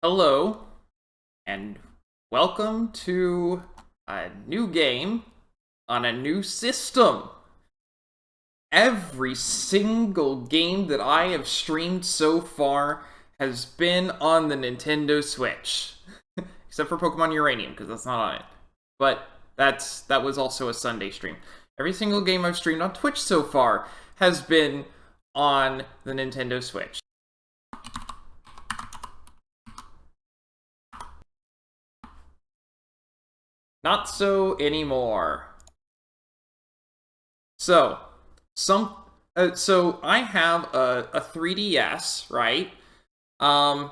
Hello, and welcome to a new game on a new system. Every single game that I have streamed so far has been on the Nintendo Switch. Except for Pokemon Uranium, because that's not on it. But that was also a Sunday stream. Every single game I've streamed on Twitch so far has been on the Nintendo Switch. Not so anymore. So, so I have a 3DS, right? And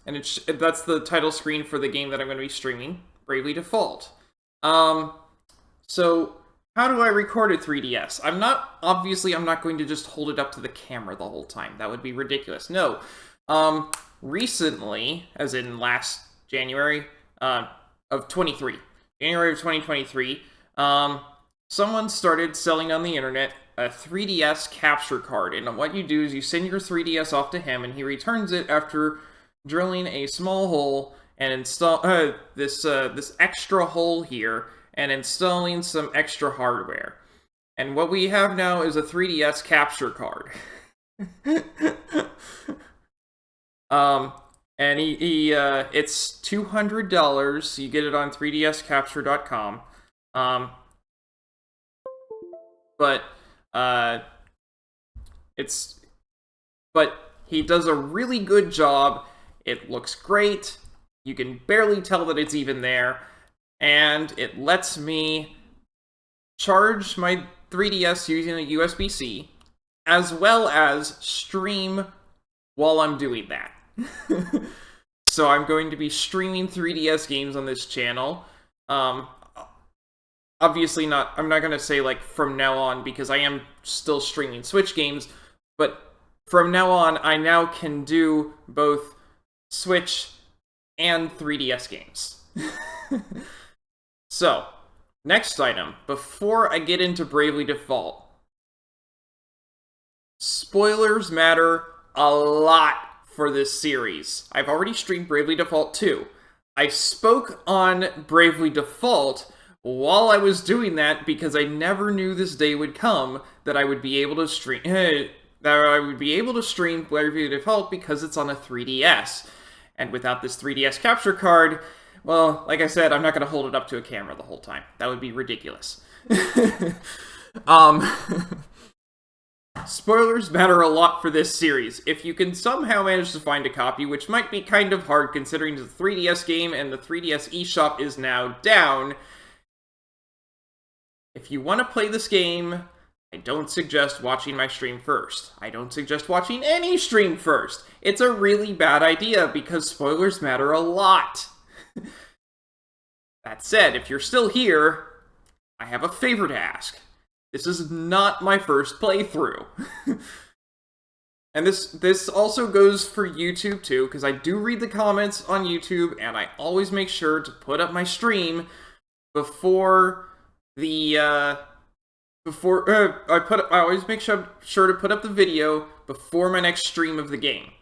that's the title screen for the game that I'm going to be streaming, Bravely Default. So how do I record a 3DS? I'm not going to just hold it up to the camera the whole time. That would be ridiculous. No. Recently, as in last January of 23. January of 2023, someone started selling on the internet a 3DS capture card. And what you do is you send your 3DS off to him, and he returns it after drilling a small hole and install this extra hole here and installing some extra hardware. And what we have now is a 3DS capture card. And it's $200. You get it on 3dscapture.com. But he does a really good job. It looks great. You can barely tell that it's even there, and it lets me charge my 3DS using a USB-C, as well as stream while I'm doing that. So I'm going to be streaming 3DS games on this channel. Obviously not, I'm not going to say like from now on, because I am still streaming Switch games, but from now on I now can do both Switch and 3DS games. So, next item, before I get into Bravely Default. Spoilers matter a lot for this series. I've already streamed Bravely Default 2. I spoke on Bravely Default while I was doing that because I never knew this day would come that I would be able to stream Bravely Default because it's on a 3DS. And without this 3DS capture card, well, like I said, I'm not going to hold it up to a camera the whole time. That would be ridiculous. Spoilers matter a lot for this series. If you can somehow manage to find a copy, which might be kind of hard considering the 3DS game and the 3DS eShop is now down, if you want to play this game, I don't suggest watching my stream first. I don't suggest watching any stream first. It's a really bad idea because spoilers matter a lot. That said, if you're still here, I have a favor to ask. This is not my first playthrough. And this also goes for YouTube too, because I do read the comments on YouTube, and I always make sure to put up my stream before the I always make sure to put up the video before my next stream of the game.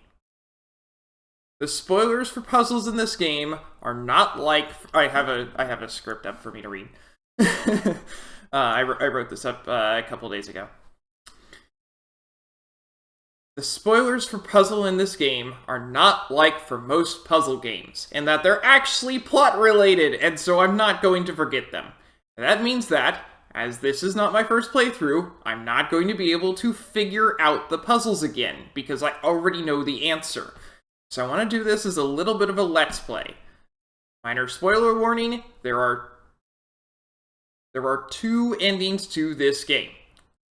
The spoilers for puzzles in this game are not like I have a script up for me to read. I wrote this up a couple days ago. The spoilers for puzzle in this game are not like for most puzzle games, in that they're actually plot related, and so I'm not going to forget them. That means that, as this is not my first playthrough, I'm not going to be able to figure out the puzzles again, because I already know the answer. So I want to do this as a little bit of a let's play. Minor spoiler warning, there are two endings to this game.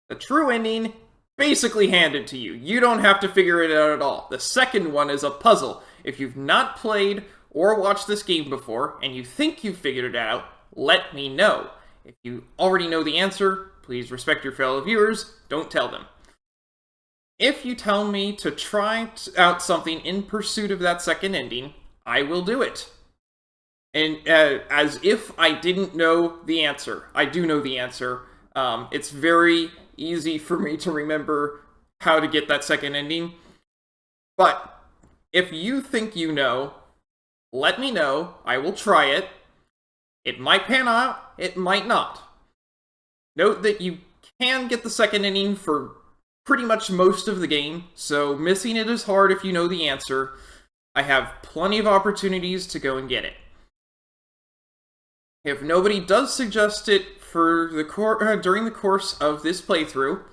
The true ending, basically handed to you. You don't have to figure it out at all. The second one is a puzzle. If you've not played or watched this game before, and you think you've figured it out, let me know. If you already know the answer, please respect your fellow viewers, don't tell them. If you tell me to try out something in pursuit of that second ending, I will do it. And as if I didn't know the answer. I do know the answer. It's very easy for me to remember how to get that second ending. But if you think you know, let me know. I will try it. It might pan out, it might not. Note that you can get the second inning for pretty much most of the game, so missing it is hard if you know the answer. I have plenty of opportunities to go and get it. If nobody does suggest it for the during the course of this playthrough,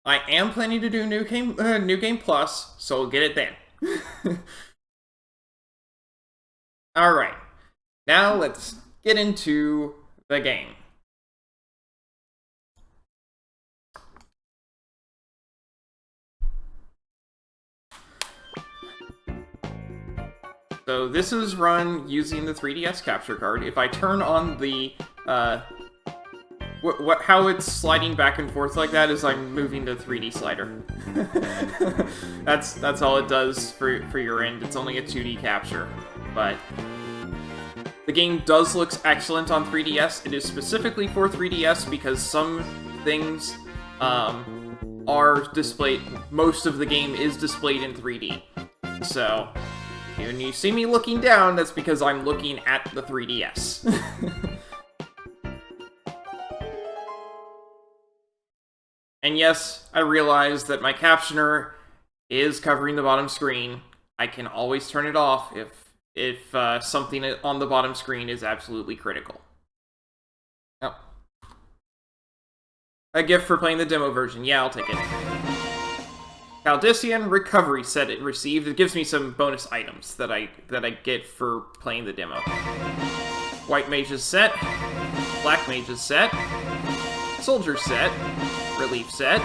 I am planning to do New Game Plus, so we'll get it then. Alright, now let's get into the game. So this is run using the 3DS capture card. If I turn on the how it's sliding back and forth like that is I'm moving the 3D slider. that's all it does for your end. It's only a 2D capture, but the game does look excellent on 3DS. It is specifically for 3DS because some things are displayed. Most of the game is displayed in 3D. So when you see me looking down, that's because I'm looking at the 3DS. And yes, I realize that my captioner is covering the bottom screen. I can always turn it off if something on the bottom screen is absolutely critical. Oh. A gift for playing the demo version. Yeah, I'll take it. Caldician recovery set it received. It gives me some bonus items that I get for playing the demo. White Mage's set, Black Mage's set, Soldier set, Relief set.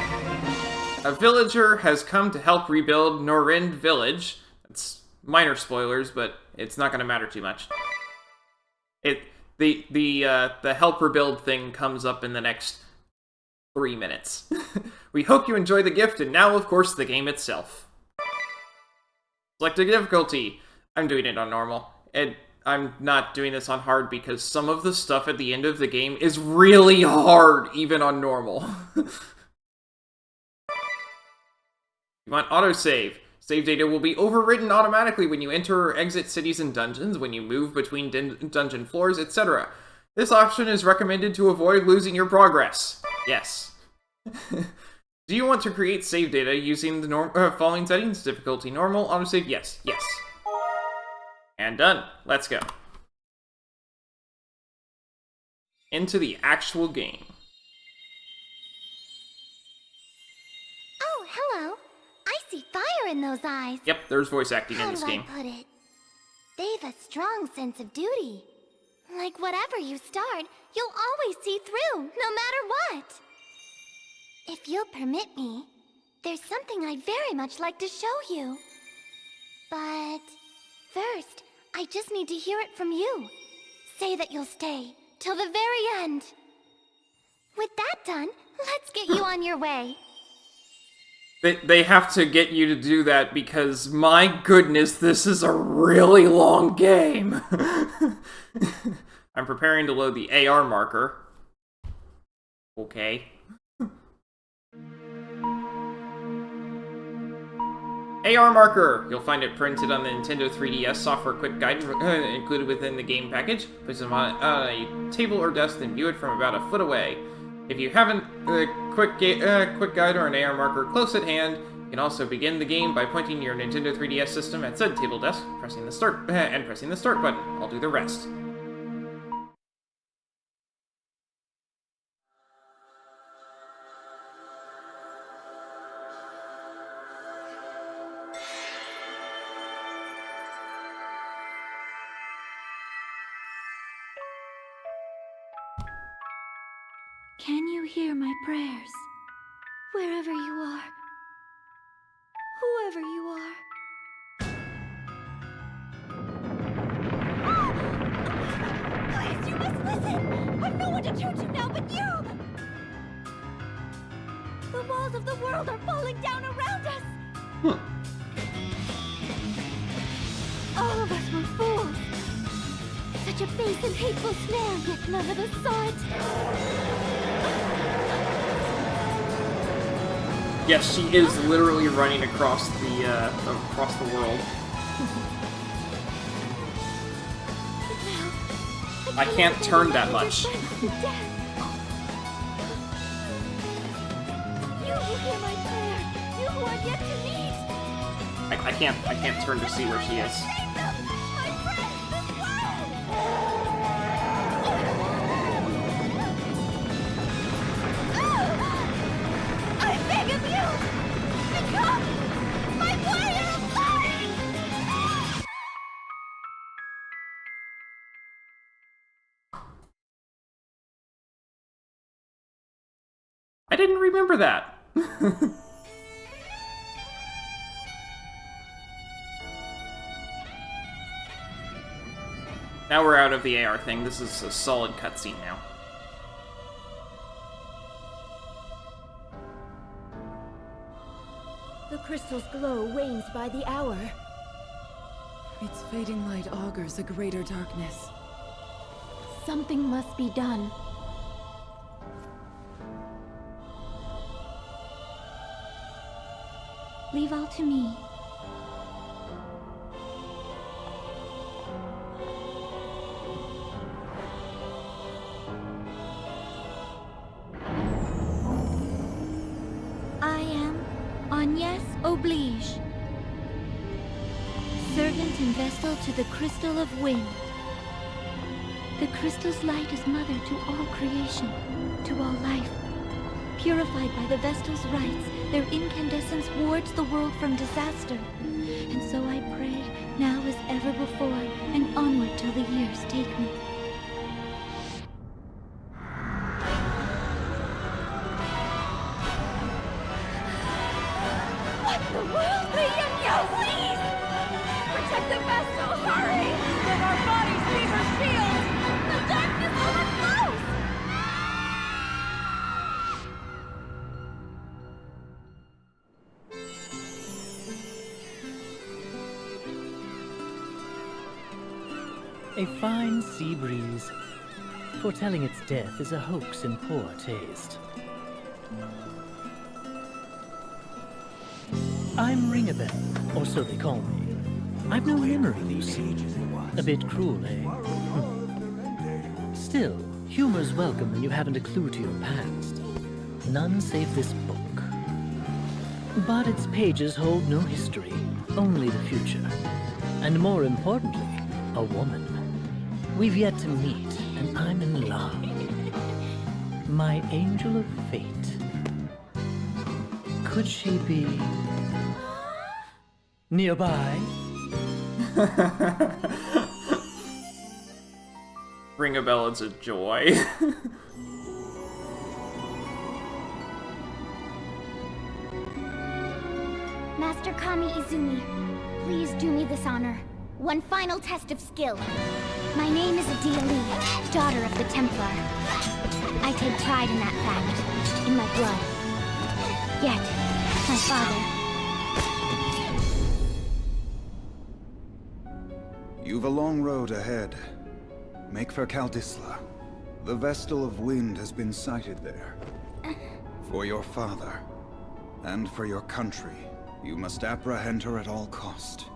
A villager has come to help rebuild Norind Village. It's minor spoilers, but it's not going to matter too much. The help rebuild thing comes up in the next 3 minutes. We hope you enjoy the gift, and now, of course, the game itself. Select a difficulty. I'm doing it on normal. And I'm not doing this on hard because some of the stuff at the end of the game is really hard, even on normal. You want autosave. Save data will be overwritten automatically when you enter or exit cities and dungeons, when you move between dungeon floors, etc. This option is recommended to avoid losing your progress. Yes. Do you want to create save data using the following settings? Difficulty normal, autosave, yes, yes. And done. Let's go. Into the actual game. Oh, hello. I see fire in those eyes. Yep, there's voice acting in this game. How do I put it? They've a strong sense of duty. Like whatever you start, you'll always see through, no matter what. If you'll permit me, there's something I'd very much like to show you. But first, I just need to hear it from you. Say that you'll stay till the very end. With that done, let's get you on your way. They have to get you to do that because, my goodness, this is a really long game. I'm preparing to load the AR marker. Okay. AR marker! You'll find it printed on the Nintendo 3DS software quick guide included within the game package. Place it on a table or desk, then view it from about a foot away. If you haven't a quick guide or an AR marker close at hand, you can also begin the game by pointing your Nintendo 3DS system at said table desk, pressing the start button. I'll do the rest. Can you hear my prayers? Wherever you are. Whoever you are. Please, you must listen! I've no one to turn to now but you! The walls of the world are falling down around us! All of us were fools! Such a base and hateful snare, yet none of us saw it! Yes, she is literally running across the world. I can't turn that much. You who hear my prayer, you who are yet to meet. I can't turn to see where she is. I beg of you, become my player of light! I didn't remember that. Now we're out of the AR thing. This is a solid cutscene now. The crystal's glow wanes by the hour. Its fading light augurs a greater darkness. Something must be done. Leave all to me. I am Agnes Oblige, servant and vestal to the Crystal of Wind. The crystal's light is mother to all creation, to all life. Purified by the Vestal's rites, their incandescence wards the world from disaster. And so I pray, now as ever before, and onward till the years take me. What the world? Liam, please! Protect the Vestal, hurry! Let our bodies be her shield! The darkness overflows! A fine sea breeze. Foretelling its death is a hoax in poor taste. I'm Ringabel, or so they call me. I've no memory, you see. A bit cruel, eh? Still, humor's welcome when you haven't a clue to your past. None save this book. But its pages hold no history, only the future. And more importantly, a woman. We've yet to meet, and I'm in love. My angel of fate. Could she be nearby? Ring a bell, it's a joy. Master Kami Izumi, please do me this honor. One final test of skill. My name is Adia Lee, daughter of the Templar. I take pride in that fact, in my blood. Yet, my father... You've a long road ahead. Make for Kaldisla. The Vestal of Wind has been sighted there. For your father, and for your country, you must apprehend her at all cost.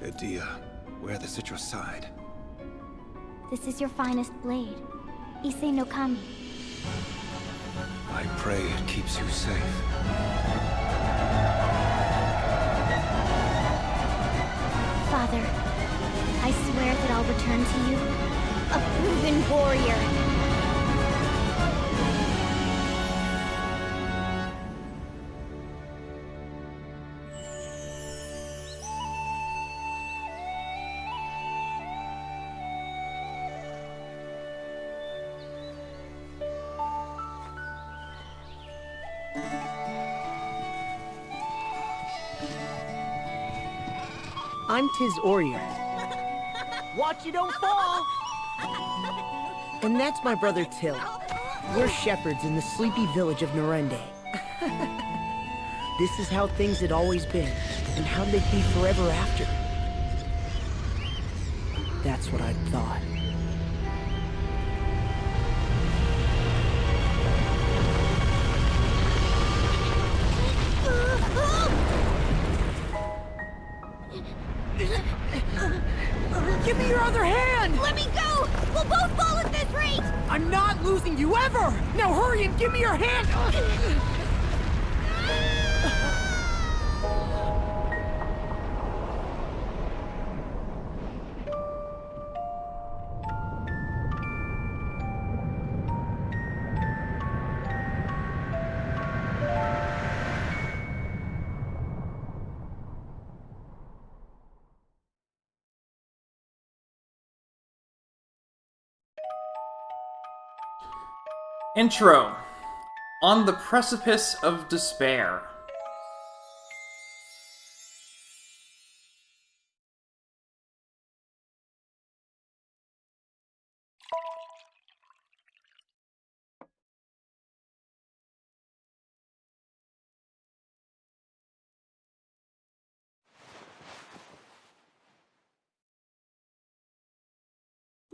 Adia, wear this at your side. This is your finest blade. Issei no Kami. I pray it keeps you safe. Father, I swear that I'll return to you a proven warrior. I'm Tiz Orier. Watch you don't fall! And that's my brother Till. We're shepherds in the sleepy village of Narende. This is how things had always been, and how they'd be forever after. That's what I thought. Give me your other hand! Let me go! We'll both fall at this rate! I'm not losing you ever! Now hurry and give me your hand! Intro. On the Precipice of Despair.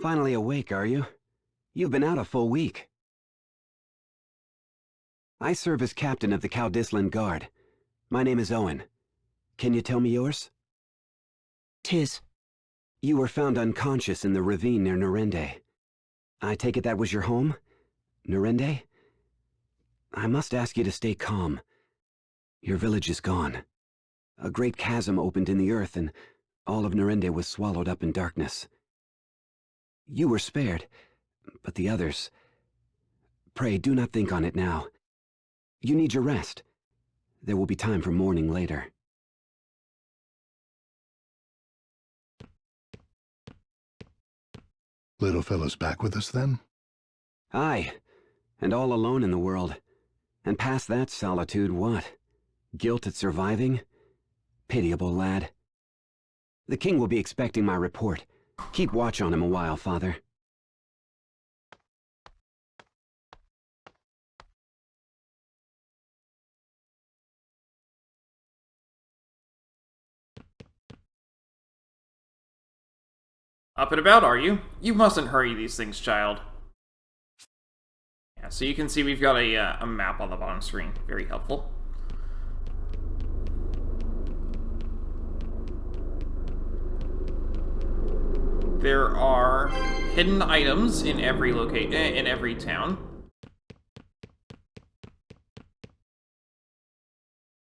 Finally awake, are you? You've been out a full week. I serve as captain of the Caudislan Guard. My name is Owen. Can you tell me yours? Tis. You were found unconscious in the ravine near Norende. I take it that was your home? Norende? I must ask you to stay calm. Your village is gone. A great chasm opened in the earth and all of Norende was swallowed up in darkness. You were spared, but the others... Pray, do not think on it now. You need your rest. There will be time for mourning later. Little fellow's back with us, then? Aye, and all alone in the world. And past that solitude, what? Guilt at surviving? Pitiable lad. The king will be expecting my report. Keep watch on him a while, father. Up and about, are you? You mustn't hurry these things, child. Yeah, so you can see we've got a map on the bottom screen. Very helpful. There are hidden items in every in every town.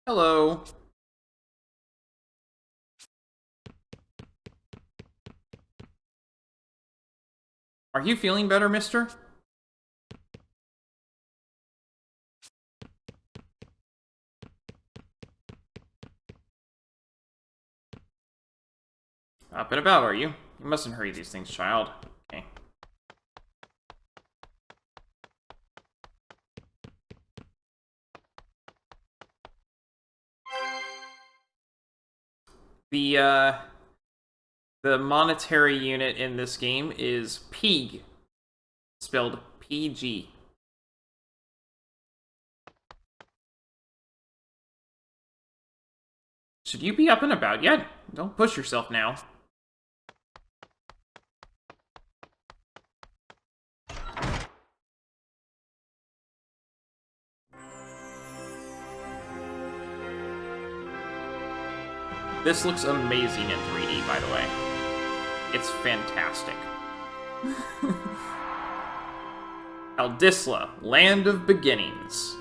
Hello. Are you feeling better, mister? Up and about, are you? You mustn't hurry these things, child. Okay. The monetary unit in this game is PG, spelled PG. Should you be up and about yet? Don't push yourself now. This looks amazing in 3D, by the way. It's fantastic. Aldisla, Land of Beginnings.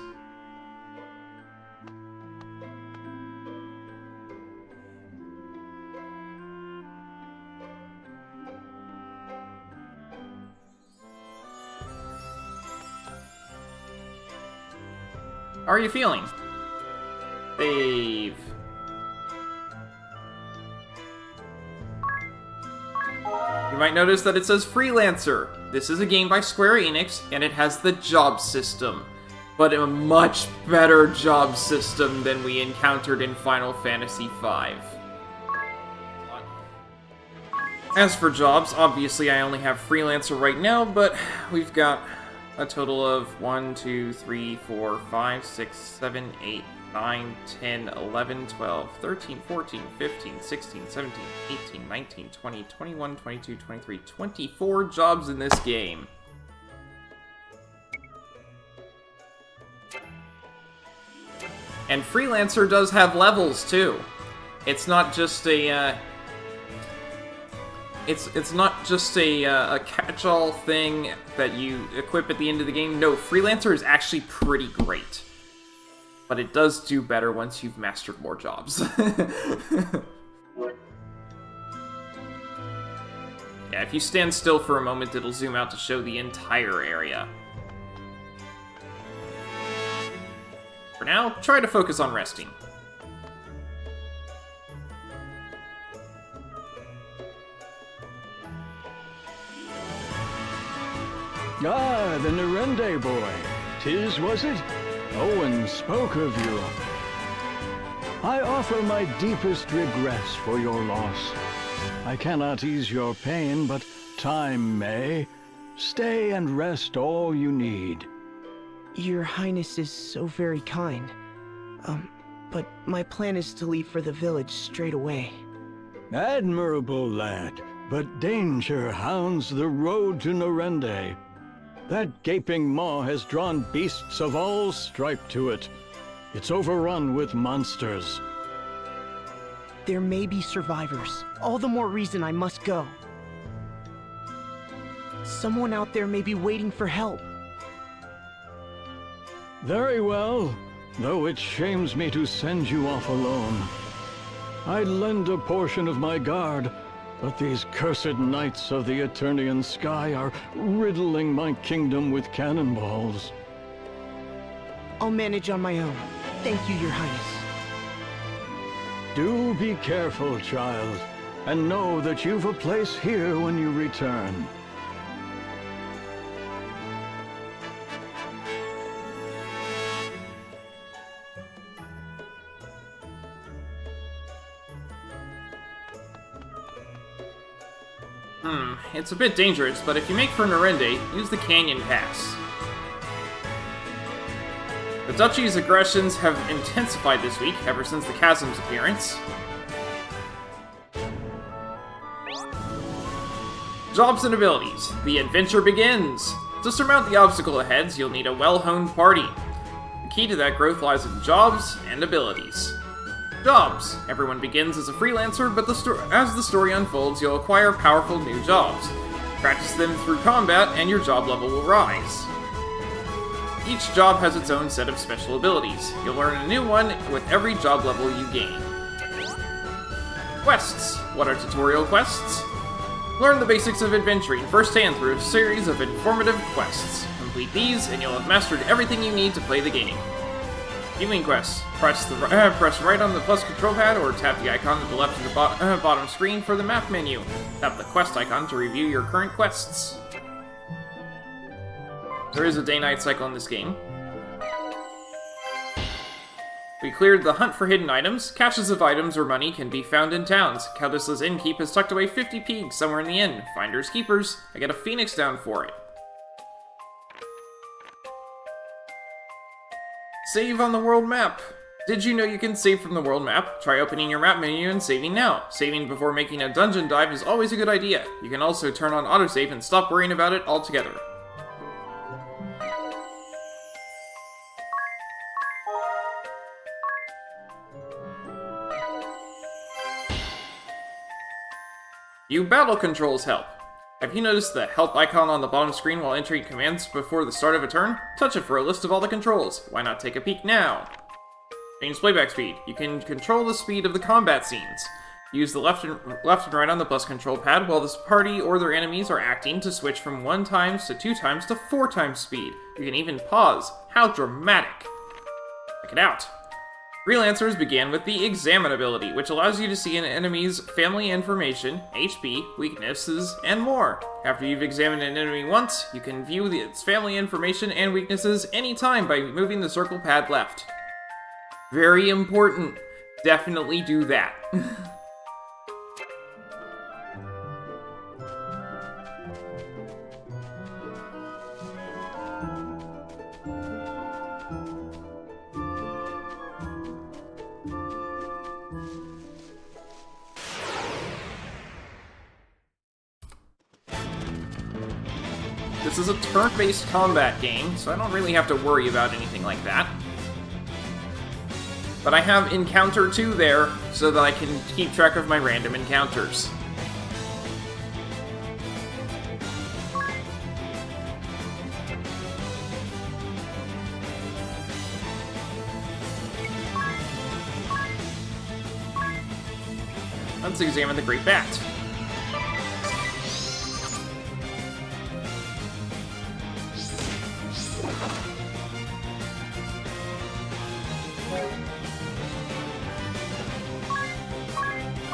How are you feeling? Save. You might notice that it says Freelancer. This is a game by Square Enix, and it has the job system, but a much better job system than we encountered in Final Fantasy V. As for jobs, obviously I only have Freelancer right now, but we've got a total of 1, 2, 3, 4, 5, 6, 7, 8, 9, 10, 11, 12, 13, 14, 15, 16, 17, 18, 19, 20, 21, 22, 23, 24 jobs in this game. And Freelancer does have levels, too. It's not just a, it's not just a catch-all thing that you equip at the end of the game. No, Freelancer is actually pretty great. But it does do better once you've mastered more jobs. Yeah, if you stand still for a moment, it'll zoom out to show the entire area. For now, try to focus on resting. Ah, the Narende boy. 'Tis, was it? Owen spoke of you. I offer my deepest regrets for your loss. I cannot ease your pain, but time may. Stay and rest all you need. Your Highness is so very kind. But my plan is to leave for the village straight away. Admirable, lad, but danger hounds the road to Narende. That gaping maw has drawn beasts of all stripe to it. It's overrun with monsters. There may be survivors. All the more reason I must go. Someone out there may be waiting for help. Very well, though it shames me to send you off alone. I'd lend a portion of my guard, but these cursed knights of the Eternian sky are riddling my kingdom with cannonballs. I'll manage on my own. Thank you, Your Highness. Do be careful, child, and know that you've a place here when you return. It's a bit dangerous, but if you make for Narende, use the Canyon Pass. The Duchy's aggressions have intensified this week, ever since the Chasm's appearance. Jobs and abilities. The adventure begins! To surmount the obstacle ahead, you'll need a well-honed party. The key to that growth lies in jobs and abilities. Jobs. Everyone begins as a freelancer, but as the story unfolds, you'll acquire powerful new jobs. Practice them through combat, and your job level will rise. Each job has its own set of special abilities. You'll learn a new one with every job level you gain. Quests. What are tutorial quests? Learn the basics of adventuring firsthand through a series of informative quests. Complete these, and you'll have mastered everything you need to play the game. Viewing quests. Press right on the plus control pad or tap the icon at the left of the bottom screen for the map menu. Tap the quest icon to review your current quests. There is a day-night cycle in this game. We cleared the hunt for hidden items. Caches of items or money can be found in towns. Caldisla's Innkeep has tucked away 50 pigs somewhere in the inn. Finders keepers. I get a phoenix down for it. Save on the world map. Did you know you can save from the world map? Try opening your map menu and saving now. Saving before making a dungeon dive is always a good idea. You can also turn on autosave and stop worrying about it altogether. View battle controls help. Have you noticed the help icon on the bottom screen while entering commands before the start of a turn? Touch it for a list of all the controls. Why not take a peek now? Change playback speed. You can control the speed of the combat scenes. Use the left and right on the plus control pad while this party or their enemies are acting to switch from 1 times to 2 times to 4 times speed. You can even pause. How dramatic! Check it out. Freelancers began with the Examine ability, which allows you to see an enemy's family information, HP, weaknesses, and more. After you've examined an enemy once, you can view its family information and weaknesses anytime by moving the circle pad left. Very important. Definitely do that. This is a turn-based combat game, so I don't really have to worry about anything like that. But I have Encounter 2 there, so that I can keep track of my random encounters. let's examine the Great Bat.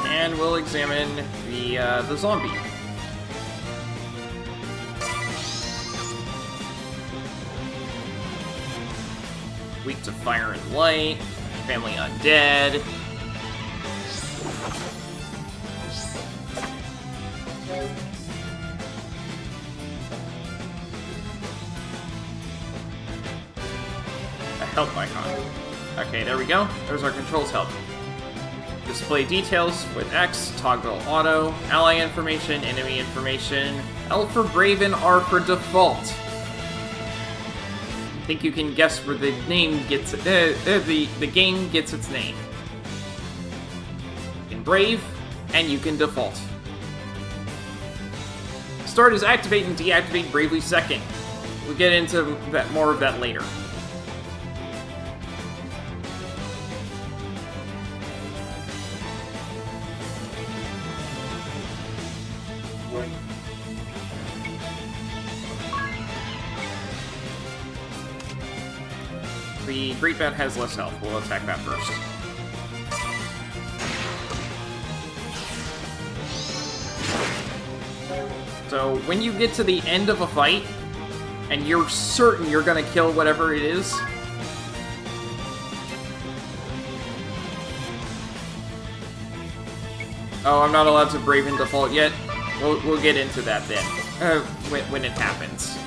And we'll examine the zombie. Weak to fire and light, family undead. A help icon. Okay, there we go. There's our controls help. Display details with X, toggle auto, ally information, enemy information, L for brave and R for default. I think you can guess where the name gets the game gets its name. You can brave, and you can default. Start is activate and deactivate bravely second. We'll get into more of that later. The Great Bat has less health. We'll attack that first. So, when you get to the end of a fight, and you're certain you're gonna kill whatever it is, oh, I'm not allowed to brave in default yet? We'll get into that then, when it happens.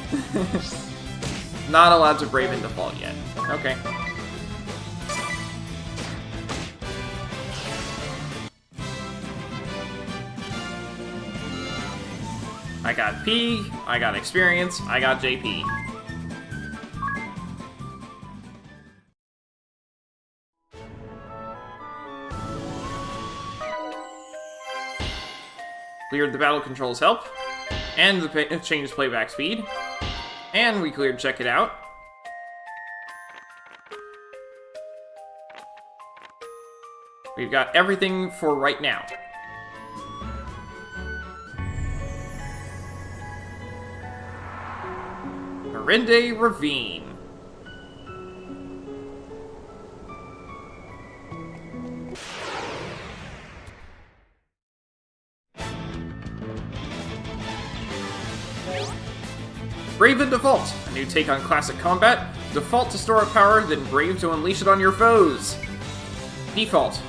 Not allowed to brave in default yet. Okay. I got P, I got experience, I got JP. Cleared the battle controls help, and the changed playback speed, and we cleared check it out. We've got everything for right now. Norende Ravine. Brave and Default, a new take on classic combat. Default to store up power, then Brave to unleash it on your foes. Default.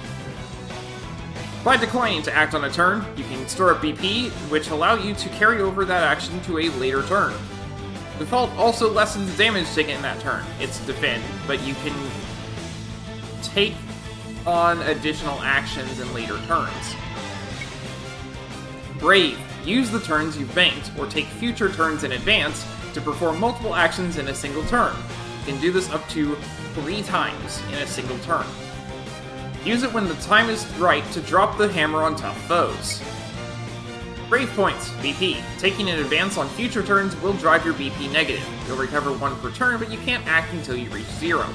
By declining to act on a turn, you can store up BP, which allow you to carry over that action to a later turn. Default also lessens the damage taken in that turn. It's defend, but you can take on additional actions in later turns. Brave. Use the turns you've banked, or take future turns in advance, to perform multiple actions in a single turn. You can do this up to 3 times in a single turn. Use it when the time is right to drop the hammer on tough foes. Brave points, BP. Taking an advance on future turns will drive your BP negative. You'll recover 1 per turn, but you can't act until you reach 0.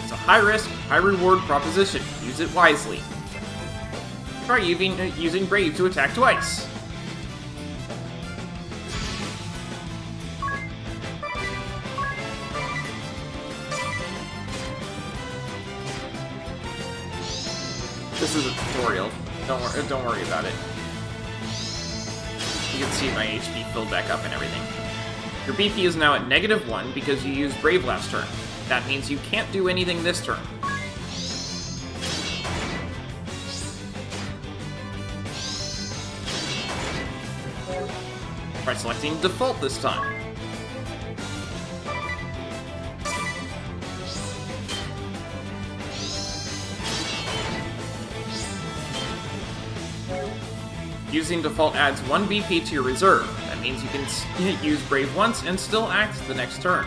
It's a high-risk, high-reward proposition. Use it wisely. Try using Brave to attack twice. This is a tutorial. Don't worry about it. You can see my HP filled back up and everything. Your BP is now at -1 because you used Brave last turn. That means you can't do anything this turn. Try selecting Default this time. Using Default adds 1 BP to your reserve. That means you can use Brave once and still act the next turn.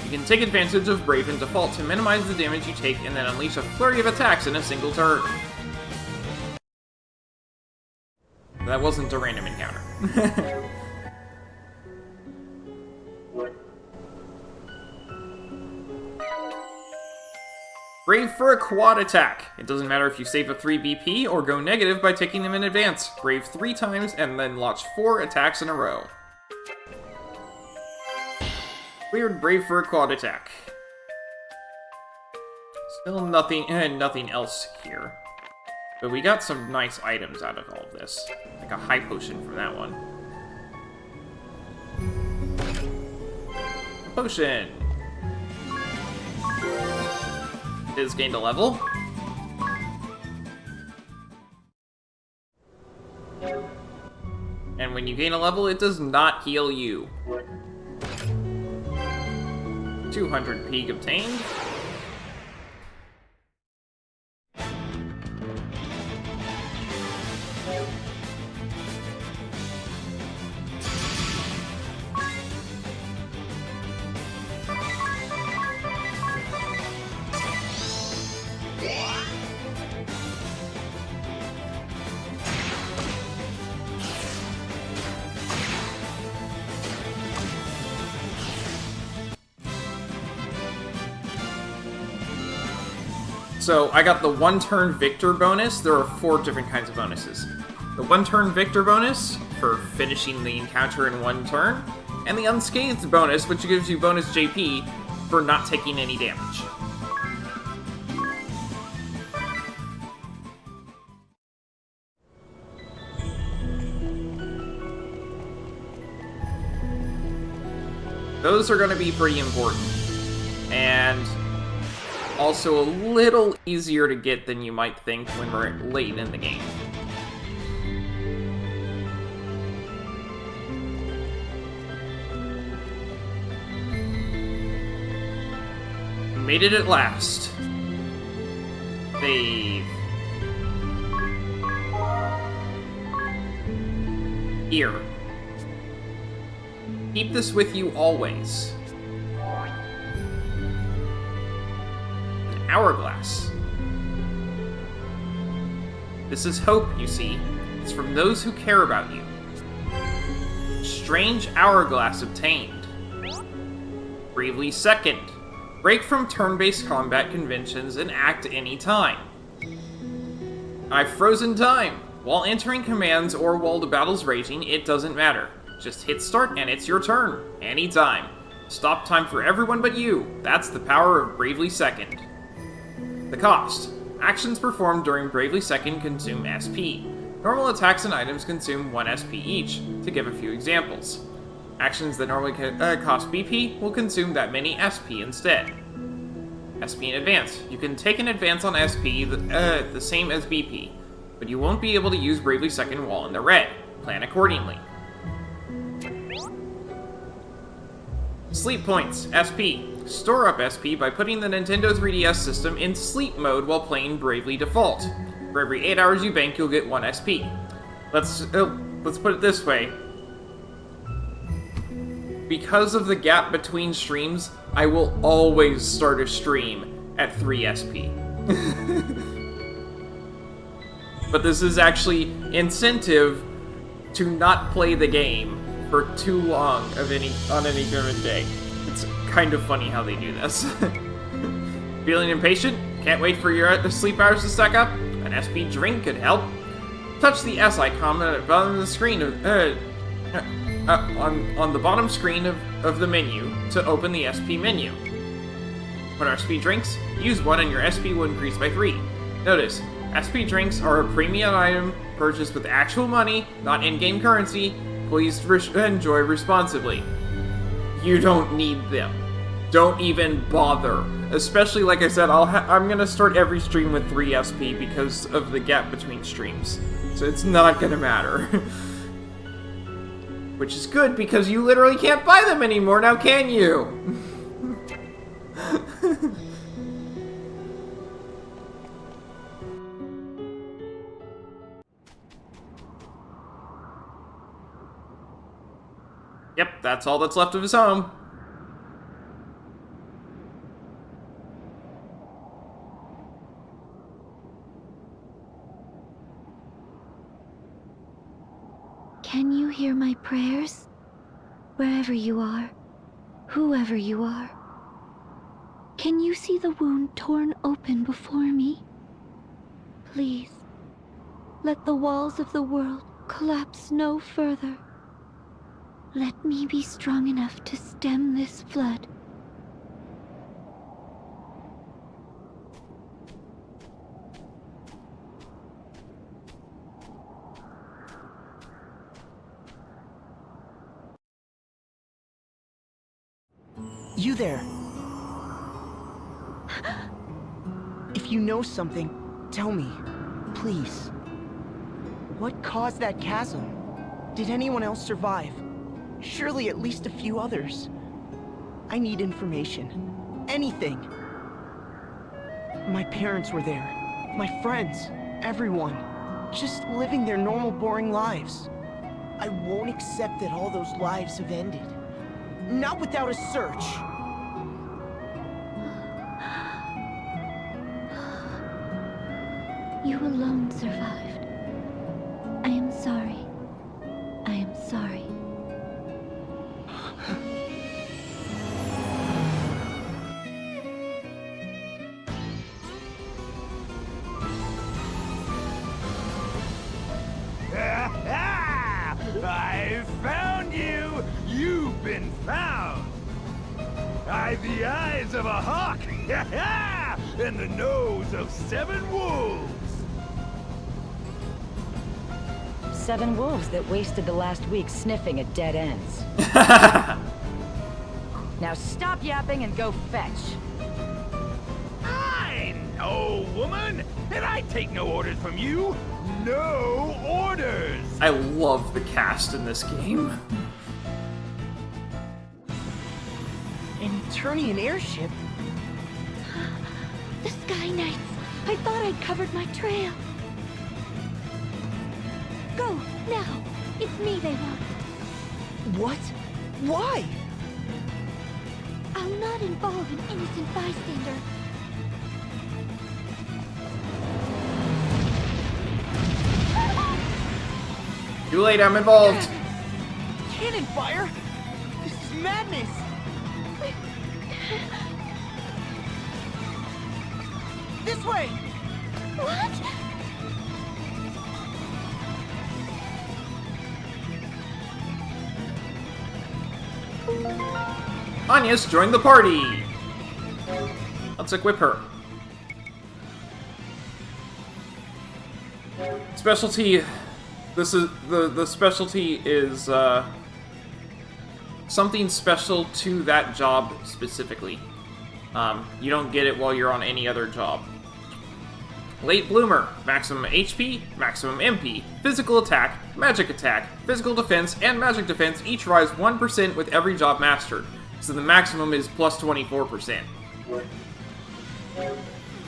You can take advantage of Brave and Default to minimize the damage you take and then unleash a flurry of attacks in a single turn. That wasn't a random encounter. Brave for a quad attack. It doesn't matter if you save a 3 BP or go negative by taking them in advance. Brave 3 times and then launch 4 attacks in a row. Cleared Brave for a quad attack. Still nothing else here. But we got some nice items out of all of this. Like a high potion from that one. Potion! It has gained a level. And when you gain a level, it does not heal you. 200 peak obtained. So, I got the one-turn victor bonus. There are 4 different kinds of bonuses. The one-turn victor bonus, for finishing the encounter in 1 turn, and the unscathed bonus, which gives you bonus JP for not taking any damage. Those are going to be pretty important. And also a little easier to get than you might think when we're late in the game. Made it at last. Save. Here. Keep this with you always. Hourglass. This is hope, you see. It's from those who care about you. Strange hourglass obtained. Bravely second. Break from turn-based combat conventions and act any time. I've frozen time. While entering commands or while the battle's raging, it doesn't matter. Just hit start and it's your turn. Anytime. Stop time for everyone but you. That's the power of Bravely Second. The cost. Actions performed during Bravely Second consume SP. Normal attacks and items consume 1 SP each, to give a few examples. Actions that normally cost BP will consume that many SP instead. SP in advance. You can take an advance on SP the same as BP, but you won't be able to use Bravely Second while in the red. Plan accordingly. Sleep points, SP. Store up SP by putting the Nintendo 3DS system in sleep mode while playing Bravely Default. For every 8 hours you bank, you'll get 1 SP. Let's put it this way. Because of the gap between streams, I will always start a stream at 3 SP. But this is actually incentive to not play the game for too long on any given day. It's kind of funny how they do this. Feeling impatient? Can't wait for your sleep hours to stack up? An SP drink could help. Touch the S icon at the bottom of the screen on the bottom screen of the menu to open the SP menu. When SP drinks, use 1 and your SP will increase by 3. Notice, SP drinks are a premium item purchased with actual money, not in-game currency. Please enjoy responsibly. You don't need them. Don't even bother. Especially, like I said, I'm gonna start every stream with 3 SP because of the gap between streams. So it's not gonna matter. Which is good because you literally can't buy them anymore now, can you? Yep, that's all that's left of his home. Can you hear my prayers? Wherever you are, whoever you are. Can you see the wound torn open before me? Please, let the walls of the world collapse no further. Let me be strong enough to stem this flood. You there. If you know something, tell me, please. What caused that chasm? Did anyone else survive? Surely at least a few others. I need information. Anything. My parents were there. My friends. Everyone. Just living their normal, boring lives. I won't accept that all those lives have ended. Not without a search. You alone survived. I am sorry. I am sorry. I found you! You've been found! I've the eyes of a hawk! And the nose of 7 wolves! 7 wolves that wasted the last week sniffing at dead ends. Now stop yapping and go fetch. I know, woman! And I take no orders from you! No orders! I love the cast in this game. An Eternian airship? The Sky Knights! I thought I'd covered my trail. Go, now! It's me they want. What? Why? I'll not involve an innocent bystander. Too late, I'm involved. Cannon fire? This is madness! This way! What? Anya's joined the party. Let's equip her. Specialty. This is the specialty is something special to that job specifically. You don't get it while you're on any other job. Late Bloomer, maximum HP, maximum MP, physical attack, physical defense, and magic defense each rise 1% with every job mastered, so the maximum is plus 24%.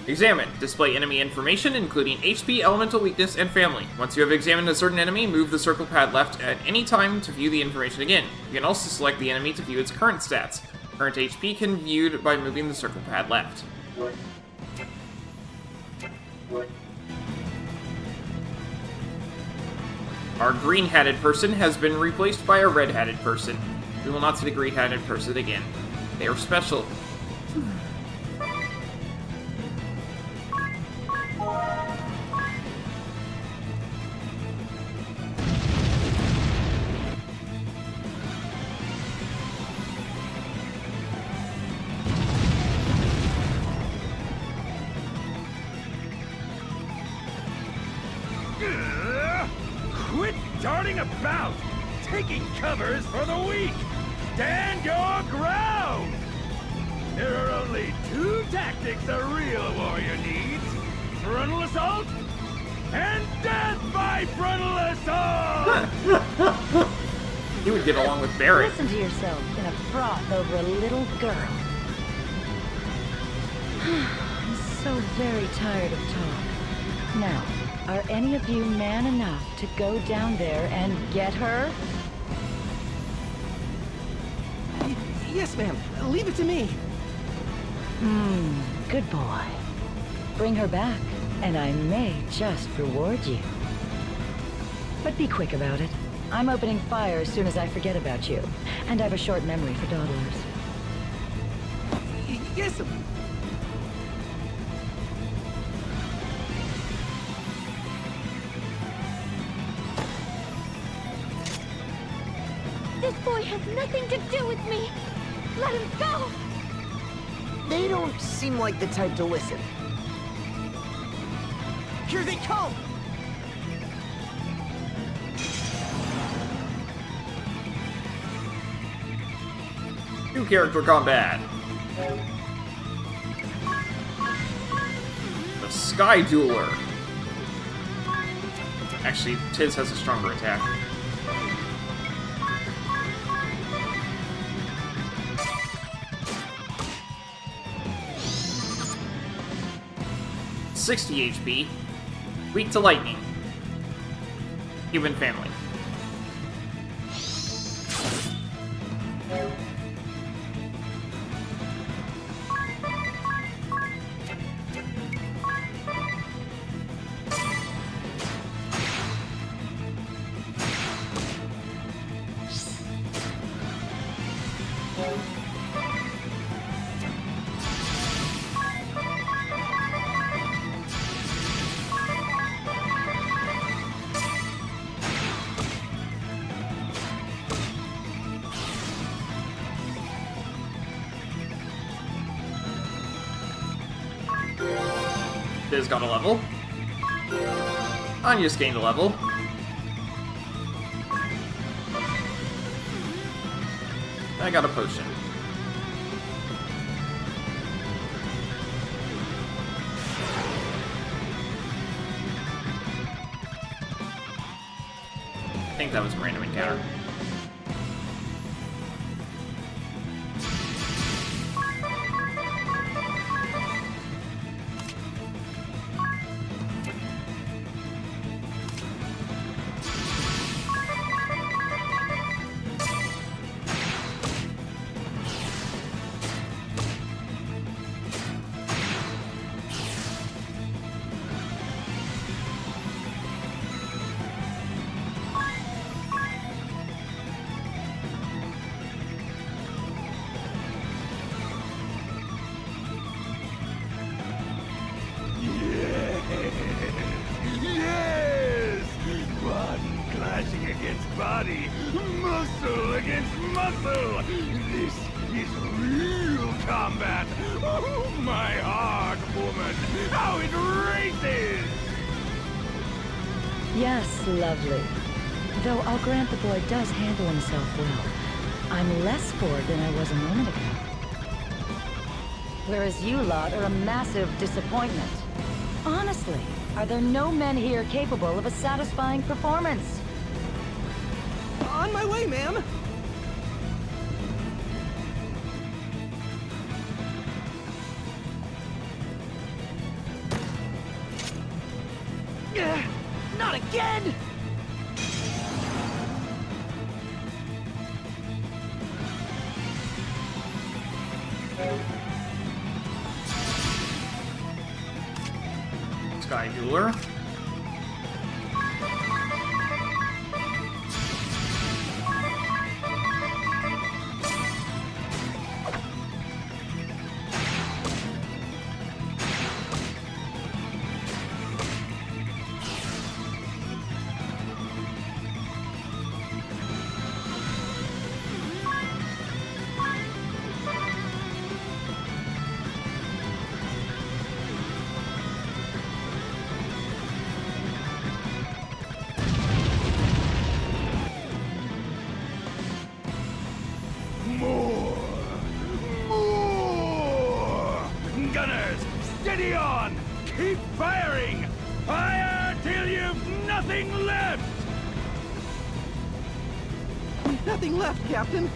Examine. Display enemy information, including HP, elemental weakness, and family. Once you have examined a certain enemy, move the circle pad left at any time to view the information again. You can also select the enemy to view its current stats. Current HP can be viewed by moving the circle pad left. Our green-hatted person has been replaced by a red-hatted person. We will not see the green-hatted person again. They are special. Quit darting about! Taking covers for the weak! Stand your ground! There are only 2 tactics a real warrior needs. Frontal assault and death by frontal assault! You would get along with Barret. Listen to yourself in a froth over a little girl. I'm so very tired of talk. Now, are any of you man enough to go down there and get her? Yes, ma'am. Leave it to me. Good boy. Bring her back, and I may just reward you. But be quick about it. I'm opening fire as soon as I forget about you, and I have a short memory for dawdlers. Yes, boy has nothing to do with me. Let him go! They don't seem like the type to listen. Here they come! New character combat. The Sky Dueler. Actually, Tiz has a stronger attack. .60 HP. Weak to lightning. Human family. Biz got a level. Anya's gained a level. I got a potion. I think that was a random encounter. Yes! Body clashing against body, muscle against muscle. This is real combat. Oh, my heart, woman, how it races! Yes, lovely. Though I'll grant the boy does handle himself well. I'm less bored than I was a moment ago. Whereas you lot are a massive disappointment. Honestly, are there no men here capable of a satisfying performance? On my way, ma'am! Not again! Sky Dueler. Steady on! Keep firing! Fire till you've nothing left! We've nothing left, Captain.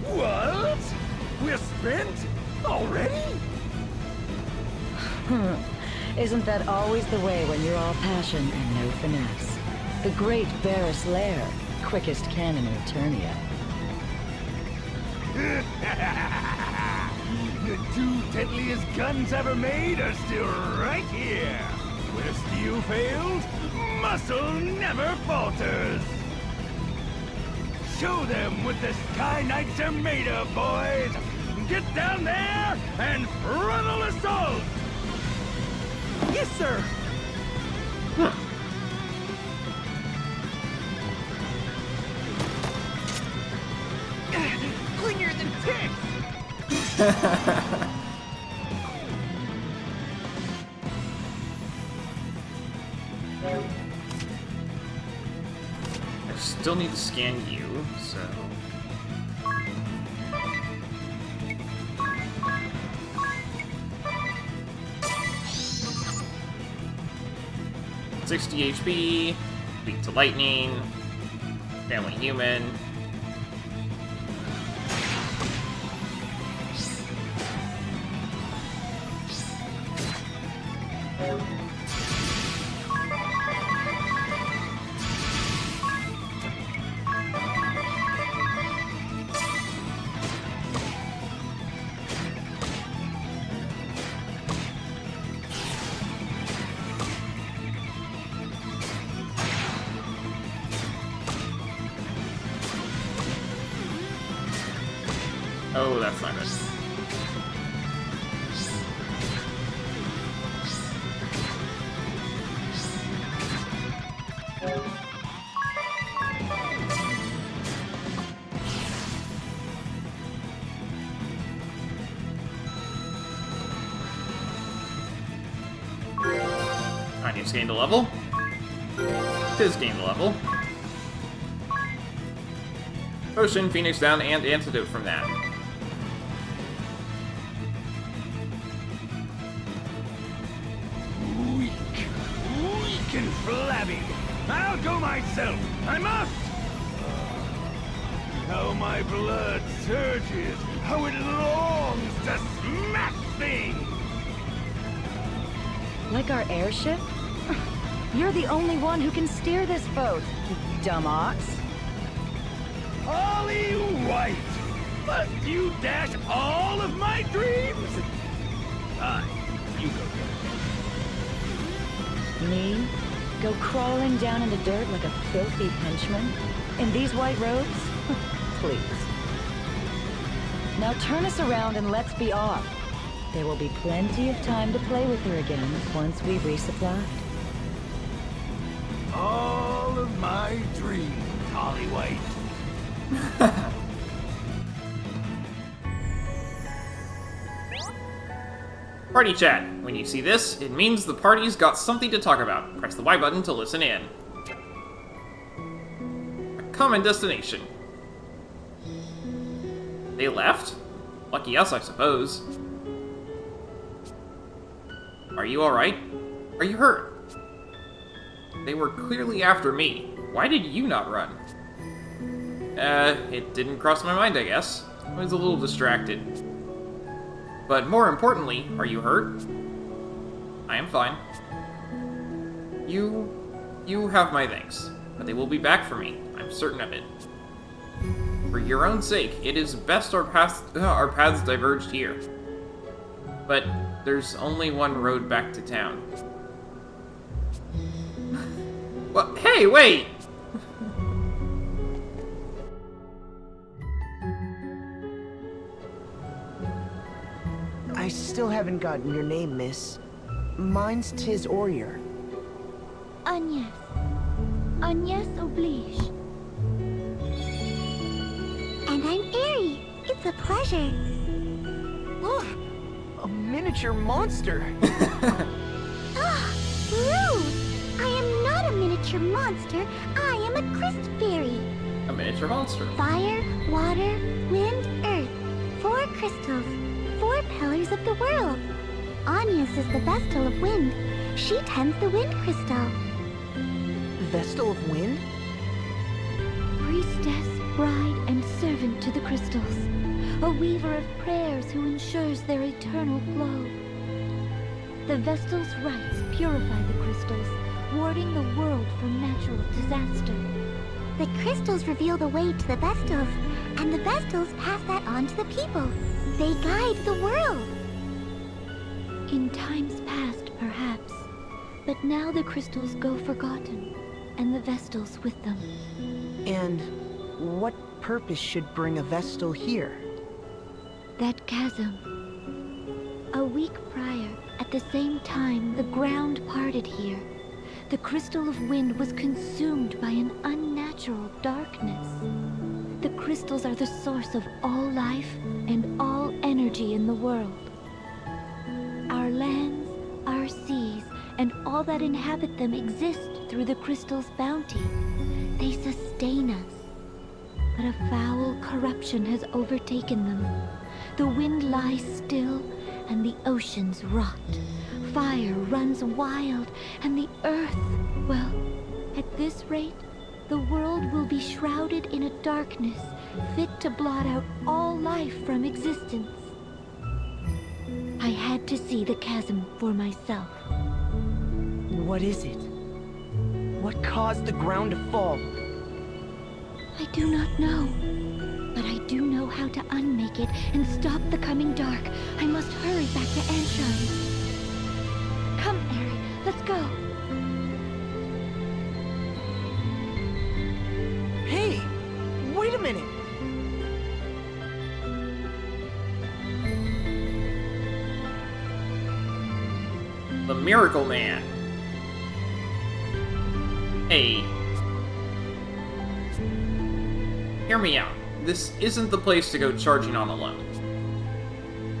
What? We're spent? Already? Isn't that always the way when you're all passion and no finesse? The great Barris Lair, quickest cannon in Eternia. The two deadliest guns ever made are still right here. Where steel fails, muscle never falters. Show them what the Sky Knights are made of, boys. Get down there and frontal assault. Yes, sir. I still need to scan you, so... $60 HP, weak to lightning, family human. Oh, that's not good. Anya's gained a level. Tiz gained a level. Potion, Phoenix down, and antidote from that. Weak and flabby. I'll go myself. I must. How my blood surges. How it longs to smash things. Like our airship? You're the only one who can steer this boat, you dumb ox. Ollie White! Must you dash all of my dreams? Fine, you go get it. Me? Go crawling down in the dirt like a filthy henchman? In these white robes? Please. Now turn us around and let's be off. There will be plenty of time to play with her again once we resupply. All of my dreams, Ollie White. Party chat. When you see this, it means the party's got something to talk about. Press the Y button to listen in. A common destination. They left? Lucky us, I suppose. Are you alright? Are you hurt? They were clearly after me. Why did you not run? It didn't cross my mind, I guess. I was a little distracted. But more importantly, are you hurt? I am fine. You have my thanks, but they will be back for me. I'm certain of it. For your own sake, it is best our paths diverged here. But there's only one road back to town. Well, hey, wait! I still haven't gotten your name, miss. Mine's Tiz Orier. Agnes. Agnes oblige. And I'm Airy. It's a pleasure. Look! A miniature monster! Ah, rude! I am not a miniature monster. I am a Crystal Fairy. A miniature monster. Fire, water, wind, earth. 4 crystals. 4 pillars of the world. Agnes is the Vestal of Wind. She tends the Wind Crystal. Vestal of Wind? Priestess, bride, and servant to the crystals. A weaver of prayers who ensures their eternal flow. The Vestal's rites purify the crystals, warding the world from natural disaster. The crystals reveal the way to the Vestals, and the Vestals pass that on to the people. They guide the world. In times past, perhaps. But now the crystals go forgotten, and the Vestals with them. And what purpose should bring a Vestal here? That chasm. A week prior, at the same time, the ground parted here. The crystal of wind was consumed by an unnatural darkness. The crystals are the source of all life and all energy in the world. Our lands, our seas, and all that inhabit them exist through the crystal's bounty. They sustain us. But a foul corruption has overtaken them. The wind lies still, and the oceans rot. Fire runs wild, and the earth, well, at this rate, the world will be shrouded in a darkness fit to blot out all life from existence. I had to see the chasm for myself. What is it? What caused the ground to fall? I do not know, but I do know how to unmake it and stop the coming dark. I must hurry back to Anshine. Come, Eri, let's go. Hey, wait a minute. The Miracle Man. Hey. Hear me out. This isn't the place to go charging on alone.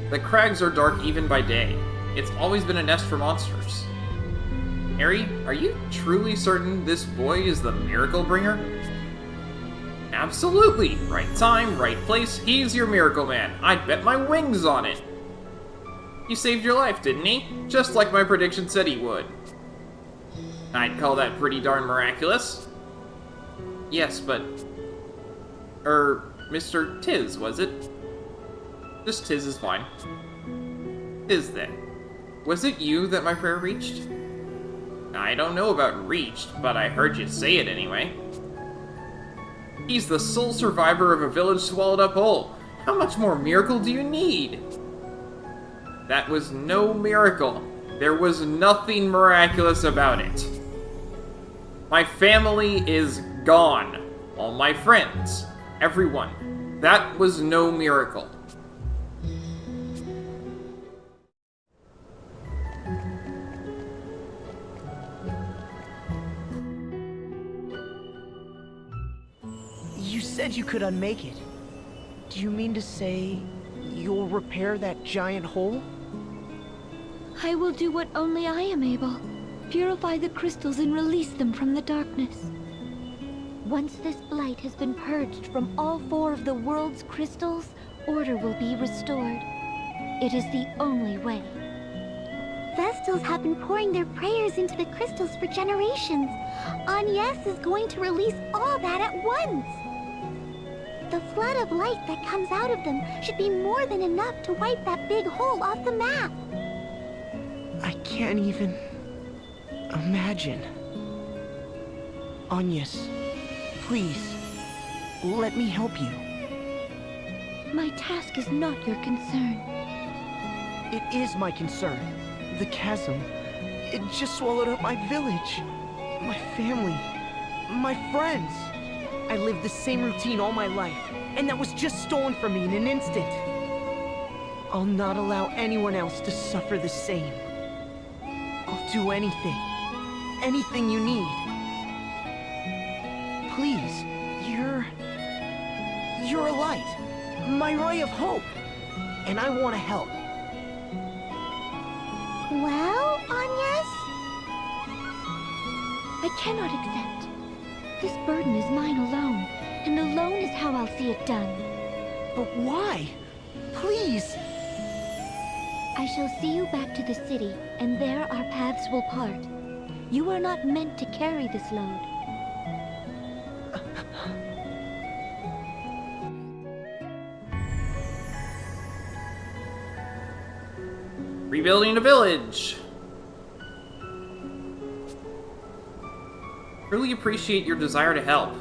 The crags are dark even by day. It's always been a nest for monsters. Eri, are you truly certain this boy is the Miracle Bringer? Absolutely! Right time, right place, he's your Miracle Man. I'd bet my wings on it. He saved your life, didn't he? Just like my prediction said he would. I'd call that pretty darn miraculous. Yes, but... Mr. Tiz, was it? Just Tiz is fine. Tiz, then. Was it you that my prayer reached? I don't know about reached, but I heard you say it anyway. He's the sole survivor of a village swallowed up whole. How much more miracle do you need? That was no miracle. There was nothing miraculous about it. My family is gone. All my friends. Everyone. That was no miracle. You said you could unmake it. Do you mean to say you'll repair that giant hole? I will do what only I am able. Purify the crystals and release them from the darkness. Once this blight has been purged from all 4 of the world's crystals, order will be restored. It is the only way. Vestals have been pouring their prayers into the crystals for generations. Agnes is going to release all that at once. The flood of light that comes out of them should be more than enough to wipe that big hole off the map. I can't even imagine. Agnes, please, let me help you. My task is not your concern. It is my concern. The chasm, it just swallowed up my village, my family, my friends. I lived the same routine all my life, and that was just stolen from me in an instant. I'll not allow anyone else to suffer the same. I'll do anything. Anything you need. Please, you're a light. My ray of hope. And I want to help. Well, Agnes? I cannot accept. This burden is mine alone, and alone is how I'll see it done. But why? Please! I shall see you back to the city, and there our paths will part. You are not meant to carry this load. Rebuilding a village! Really appreciate your desire to help.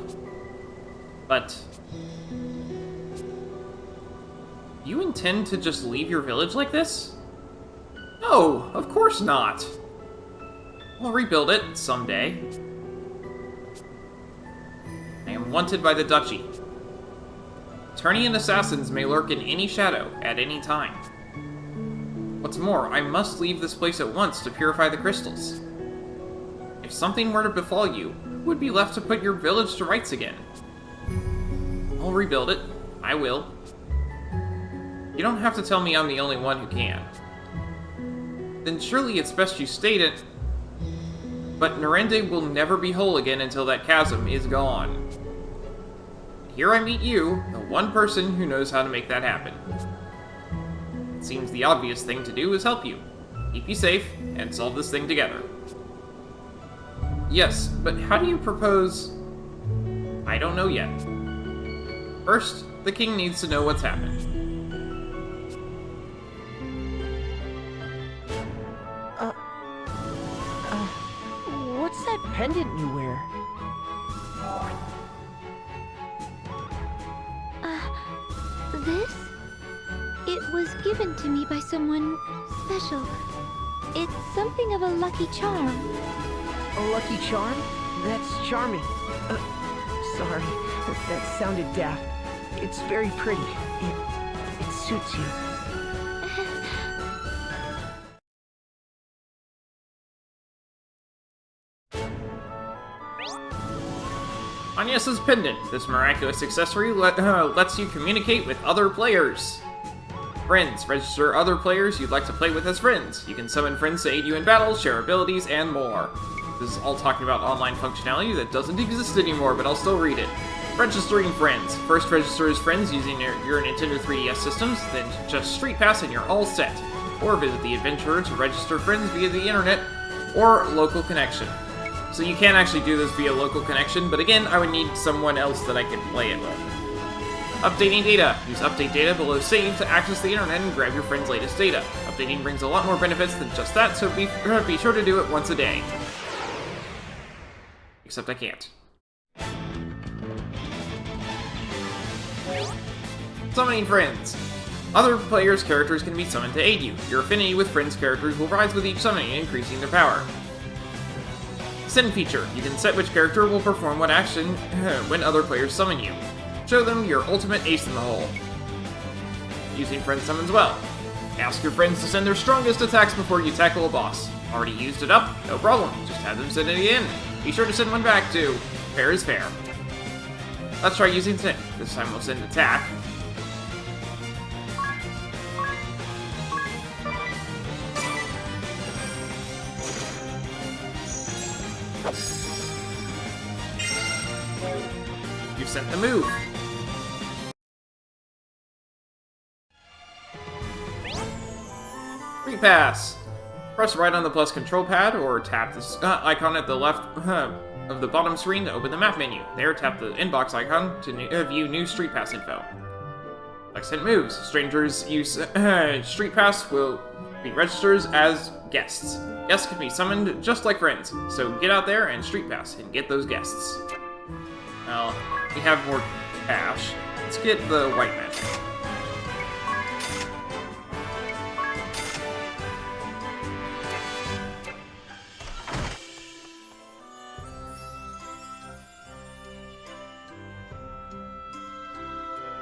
But... you intend to just leave your village like this? No, of course not. We'll rebuild it someday. I am wanted by the Duchy. Turnian assassins may lurk in any shadow at any time. What's more, I must leave this place at once to purify the crystals. If something were to befall you, who would be left to put your village to rights again? I'll rebuild it. I will. You don't have to tell me I'm the only one who can. Then surely it's best you state it. But Narende will never be whole again until that chasm is gone. Here I meet you, the one person who knows how to make that happen. It seems the obvious thing to do is help you, keep you safe, and solve this thing together. Yes, but how do you propose... I don't know yet. First, the king needs to know what's happened. What's that pendant you wear? This? It was given to me by someone special. It's something of a lucky charm. A lucky charm? That's charming. Sorry, that sounded daft. It's very pretty. It suits you. Agnes's pendant. This miraculous accessory lets you communicate with other players. Friends. Register other players you'd like to play with as friends. You can summon friends to aid you in battle, share abilities, and more. This is all talking about online functionality that doesn't exist anymore, but I'll still read it. Registering friends. First register as friends using your Nintendo 3DS systems, then just Street Pass and you're all set. Or visit the Adventurer to register friends via the internet or local connection. So you can actually do this via local connection, but again, I would need someone else that I could play it with. Updating data. Use update data below save to access the internet and grab your friend's latest data. Updating brings a lot more benefits than just that, so be sure to do it once a day. Except I can't. Summoning friends. Other players' characters can be summoned to aid you. Your affinity with friends' characters will rise with each summoning, increasing their power. Send feature. You can set which character will perform what action when other players summon you. Show them your ultimate ace in the hole. Using friend summons well. Ask your friends to send their strongest attacks before you tackle a boss. Already used it up? No problem. Just have them send it in. Be sure to send one back too. Fair is fair. Let's try using send. This time we'll send attack. You sent the move. Free pass. Press right on the plus control pad or tap the icon at the left of the bottom screen to open the map menu. There, tap the inbox icon to view new Street Pass info. Accent moves. Strangers use Street Pass will be registered as guests. Guests can be summoned just like friends, so get out there and Street Pass and get those guests. Well, we have more cash. Let's get the white magic.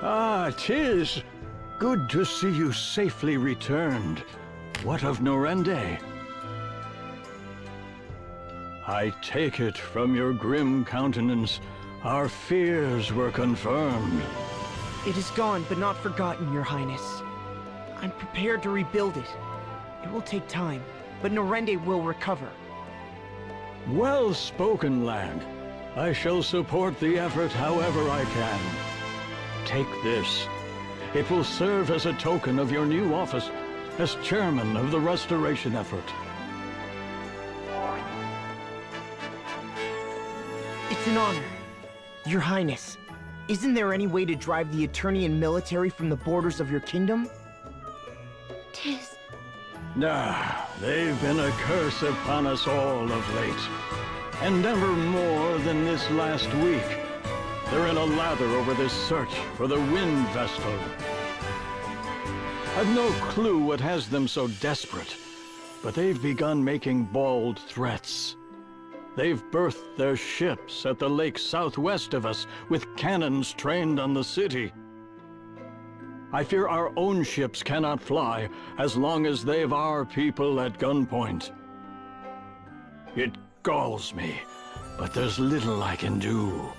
Ah, 'tis. Good to see you safely returned. What of Norende? I take it from your grim countenance, our fears were confirmed. It is gone, but not forgotten, Your Highness. I'm prepared to rebuild it. It will take time, but Norende will recover. Well spoken, lad. I shall support the effort however I can. Take this. It will serve as a token of your new office as chairman of the restoration effort. It's an honor. Your Highness, isn't there any way to drive the Eternian military from the borders of your kingdom? 'Tis. They've been a curse upon us all of late. And never more than this last week. They're in a lather over this search for the Wind Vestal. I've no clue what has them so desperate, but they've begun making bold threats. They've berthed their ships at the lake southwest of us with cannons trained on the city. I fear our own ships cannot fly as long as they've our people at gunpoint. It galls me, but there's little I can do.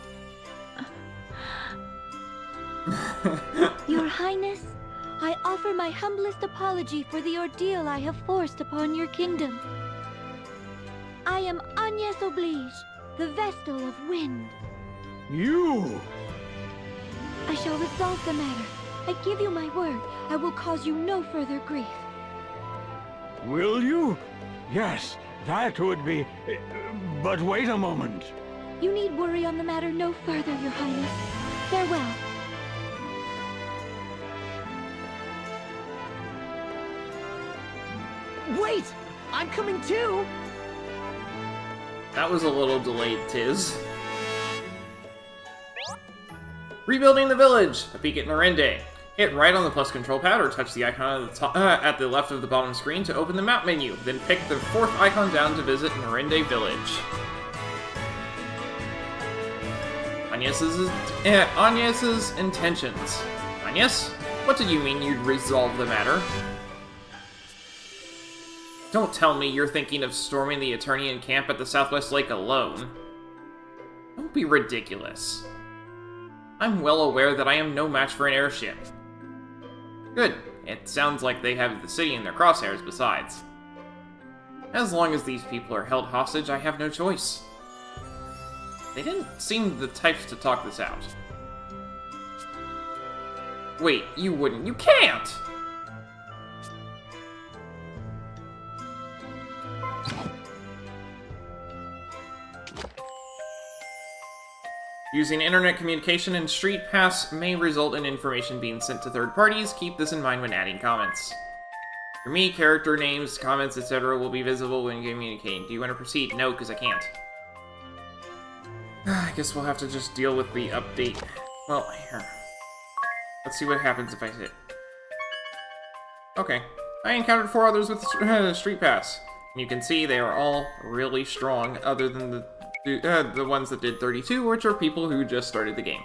Your Highness, I offer my humblest apology for the ordeal I have forced upon your kingdom. I am Agnes Oblige, the Vestal of Wind. You! I shall resolve the matter. I give you my word, I will cause you no further grief. Will you? Yes, that would be... But wait a moment. You need worry on the matter no further, Your Highness. Farewell. Wait! I'm coming too! That was a little delayed, Tiz. Rebuilding the village! A peek at Narende. Hit right on the plus control pad or touch the icon at the, at the left of the bottom screen to open the map menu. Then pick the fourth icon down to visit Narende Village. Agnes's intentions. Agnes? What did you mean you'd resolve the matter? Don't tell me you're thinking of storming the Eternian camp at the Southwest Lake alone. Don't be ridiculous. I'm well aware that I am no match for an airship. Good. It sounds like they have the city in their crosshairs besides. As long as these people are held hostage, I have no choice. They didn't seem the types to talk this out. Wait, you wouldn't. You can't! Using internet communication and street pass may result in information being sent to third parties. Keep this in mind when adding comments. For me, character names, comments, etc. will be visible when communicating. Do you want to proceed? No, because I can't. I guess we'll have to just deal with the update. Well, here. Let's see what happens if I hit. Okay. I encountered 4 others with street pass. And you can see they are all really strong, other than the ones that did 32, which are people who just started the game.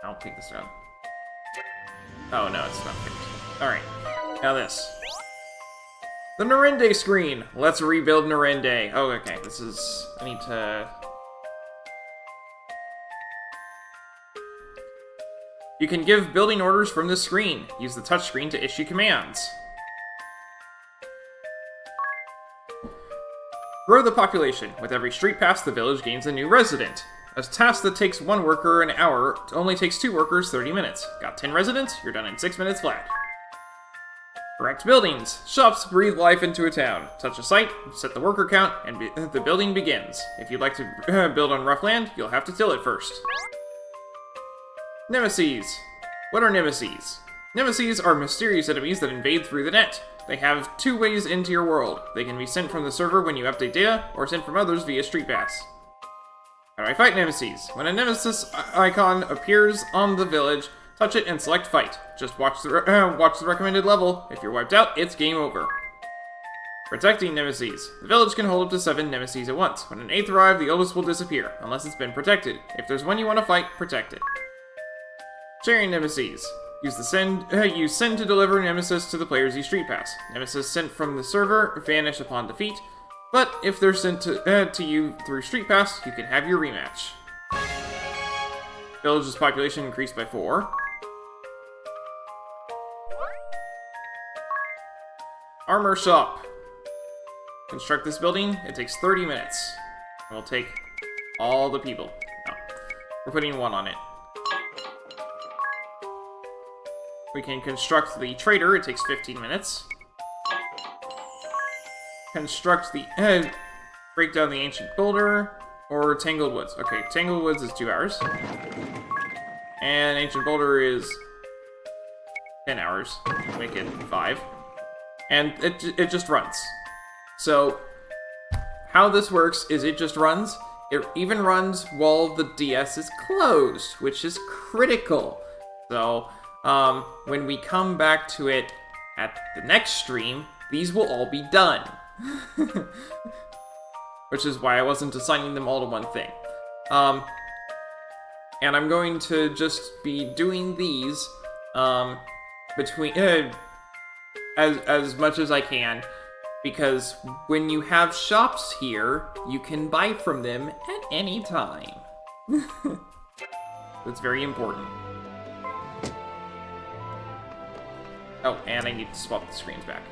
I'll take this down. Oh no, it's not picked. Alright, now this. The Narende screen! Let's rebuild Narende. Oh, okay, this is... I need to... You can give building orders from this screen. Use the touchscreen to issue commands. Grow the population. With every street pass, the village gains a new resident. A task that takes 1 worker an hour only takes 2 workers 30 minutes. Got 10 residents? You're done in 6 minutes flat. Correct buildings. Shops breathe life into a town. Touch a site, set the worker count, and the building begins. If you'd like to build on rough land, you'll have to till it first. Nemesis. What are nemesis? Nemesis are mysterious enemies that invade through the net. They have 2 ways into your world. They can be sent from the server when you update data, or sent from others via Street Pass. How do I fight nemesis? When a nemesis icon appears on the village, touch it and select fight. Just watch the recommended level. If you're wiped out, it's game over. Protecting nemesis. The village can hold up to 7 nemesis at once. When an 8th arrive, the oldest will disappear, unless it's been protected. If there's one you want to fight, protect it. Sharing nemesis. Use send to deliver nemesis to the players you street pass. Nemesis sent from the server vanish upon defeat, but if they're sent to you through street pass, you can have your rematch. Village's population increased by 4. Armor shop. Construct this building. It takes 30 minutes. We'll take all the people. No. We're putting 1 on it. We can construct the trader. It takes 15 minutes. Construct the... break down the ancient boulder. Or Tangled Woods. Okay, Tangled Woods is 2 hours. And ancient boulder is 10 hours. Make it 5. And it just runs. So, how this works is it just runs. It even runs while the DS is closed, which is critical. So... when we come back to it at the next stream, these will all be done. Which is why I wasn't assigning them all to one thing. And I'm going to just be doing these, between, as much as I can, Because when you have shops here, you can buy from them at any time. That's very important. Oh, and I need to swap the screens back.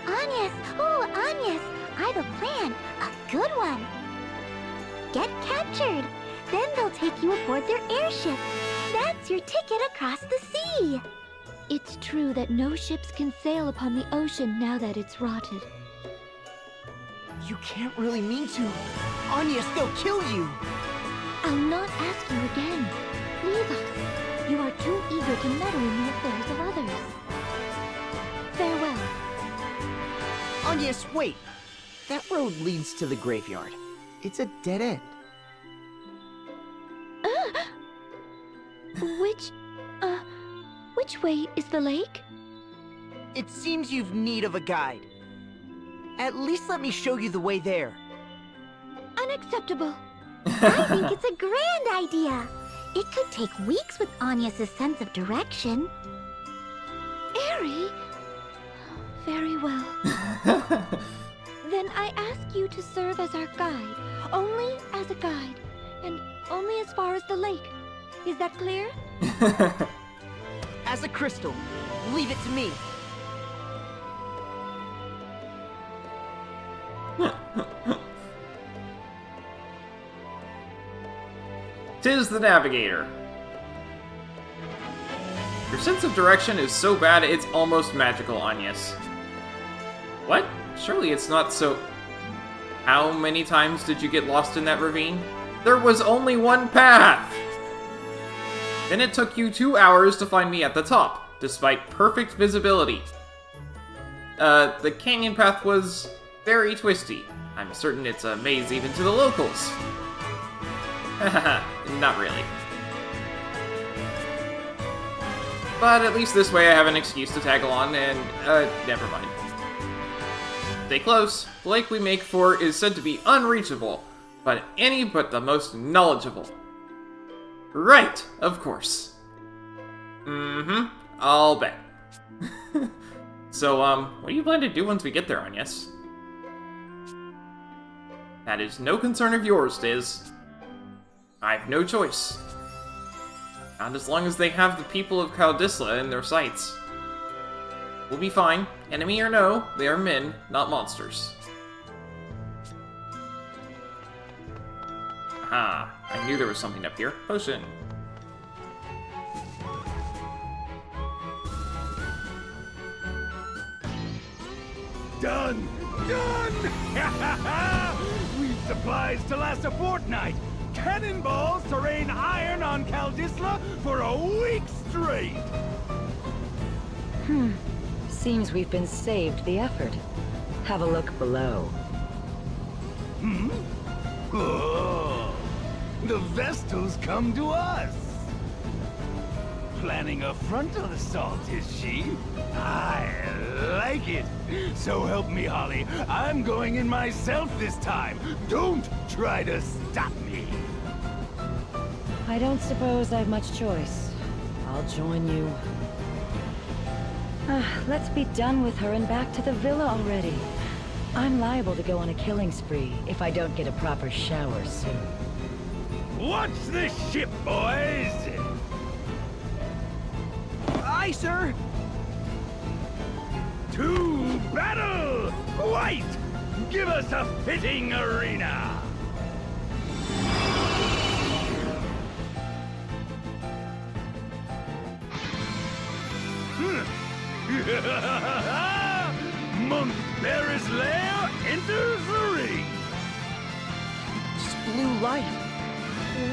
Agnes! Oh, Agnes! I have a plan. A good one. Get captured. Then they'll take you aboard their airship. That's your ticket across the sea. It's true that no ships can sail upon the ocean now that it's rotted. You can't really mean to. Agnes, they'll kill you. I'll not ask you again. Leave us. You are too eager to meddle in the affairs of others. Farewell. Agnes, wait. That road leads to the graveyard. It's a dead end. Which way is the lake? It seems you've need of a guide. At least let me show you the way there. Unacceptable. I think it's a grand idea. It could take weeks with Agnes' sense of direction. Airy? Very well. Then I ask you to serve as our guide. Only as a guide. And only as far as the lake. Is that clear? As a crystal. Leave it to me. Tis the Navigator. Your sense of direction is so bad it's almost magical, Agnes. What? Surely it's not so... How many times did you get lost in that ravine? There was only one path! Then it took you 2 hours to find me at the top, despite perfect visibility. The canyon path was very twisty. I'm certain it's a maze even to the locals. Haha, not really. But at least this way I have an excuse to tag along and, never mind. Stay close. The lake we make for is said to be unreachable, but any but the most knowledgeable. Right, of course. Mm-hmm, I'll bet. So, what do you plan to do once we get there, Agnes? That is no concern of yours, Diz. I have no choice. Not as long as they have the people of Caldisla in their sights. We'll be fine. Enemy or no, they are men, not monsters. Aha, I knew there was something up here. Potion. Done! Done! We've supplies to last a fortnight! Cannonballs to rain iron on Caldisla for a week straight! Seems we've been saved the effort. Have a look below. Hmm? Oh, the Vestal's come to us! Planning a frontal assault, is she? I like it! So help me, Holly, I'm going in myself this time! Don't try to stop me! I don't suppose I've much choice. I'll join you. Let's be done with her and back to the villa already. I'm liable to go on a killing spree if I don't get a proper shower soon. Watch this ship, boys! Aye, sir! To battle! White! Give us a fitting arena! Monk Bear's lair enters the ring! Just blue light.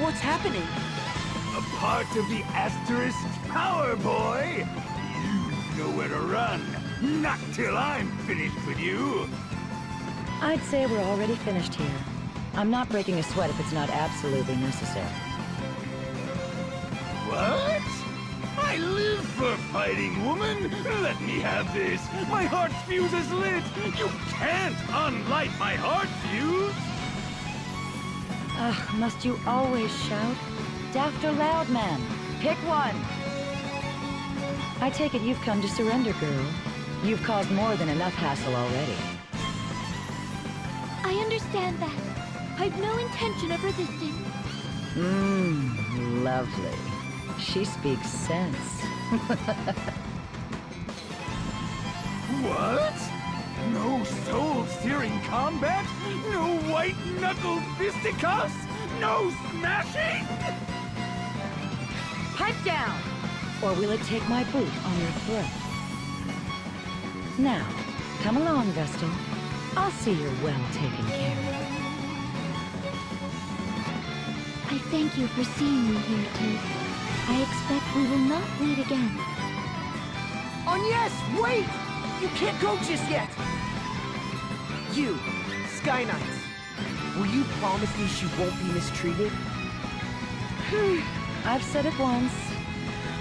What's happening? A part of the Asterisk power, boy! You know where to run. Not till I'm finished with you. I'd say we're already finished here. I'm not breaking a sweat if it's not absolutely necessary. What? I live for fighting, woman! Let me have this! My heart's fuse is lit! You can't unlight my heart fuse! Ugh, must you always shout? Daft or loud, man? Pick one! I take it you've come to surrender, girl. You've caused more than enough hassle already. I understand that. I've no intention of resisting. Lovely. She speaks sense. What? No soul-searing combat? No white-knuckle fisticuffs? No smashing? Pipe down! Or will it take my boot on your throat? Now, come along, Vestal. I'll see you're well taken care of. I thank you for seeing me here, Tiz. I expect we will not meet again. Yes, wait! You can't go just yet! You, Sky Knights, will you promise me she won't be mistreated? I've said it once.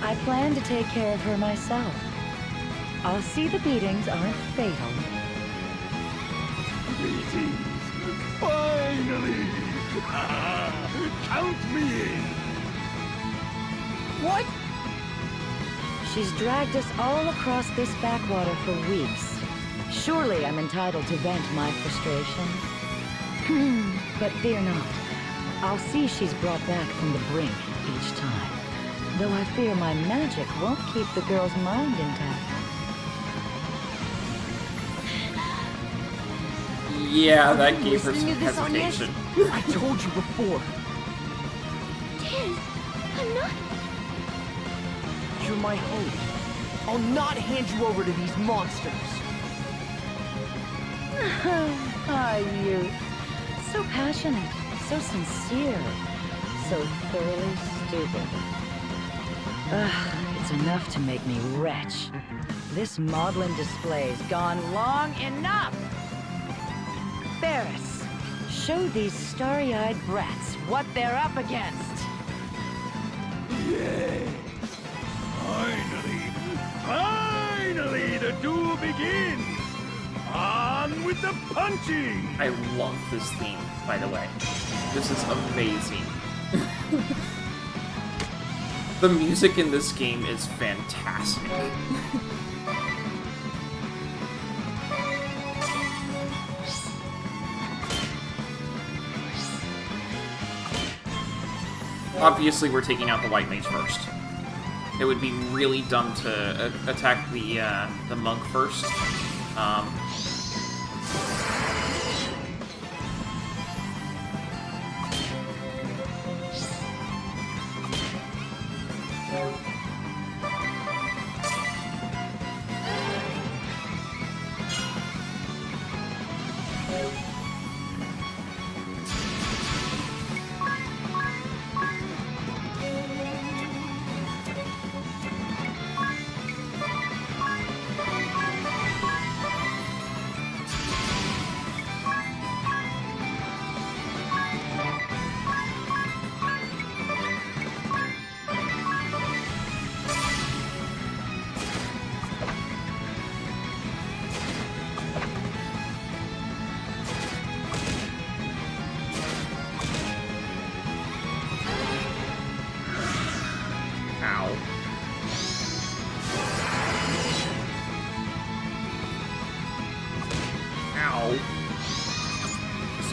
I plan to take care of her myself. I'll see the beatings aren't fatal. Beatings! Finally! Count me in! What? She's dragged us all across this backwater for weeks. Surely I'm entitled to vent my frustration. But fear not. I'll see she's brought back from the brink each time. Though I fear my magic won't keep the girl's mind intact. Yeah, that gave her some Listening to this, Agnes? hesitation. I told you before. Tiz, I'm not... You're my hope. I'll not hand you over to these monsters. Ah, you. So passionate, so sincere, so thoroughly stupid. It's enough to make me retch. This maudlin display's gone long enough! Barris, show these starry-eyed brats what they're up against! Yes! Finally, the duel begins! On with the punching! I love this theme, by the way. This is amazing. The music in this game is fantastic. Obviously, we're taking out the White Mage first. It would be really dumb to attack the monk first.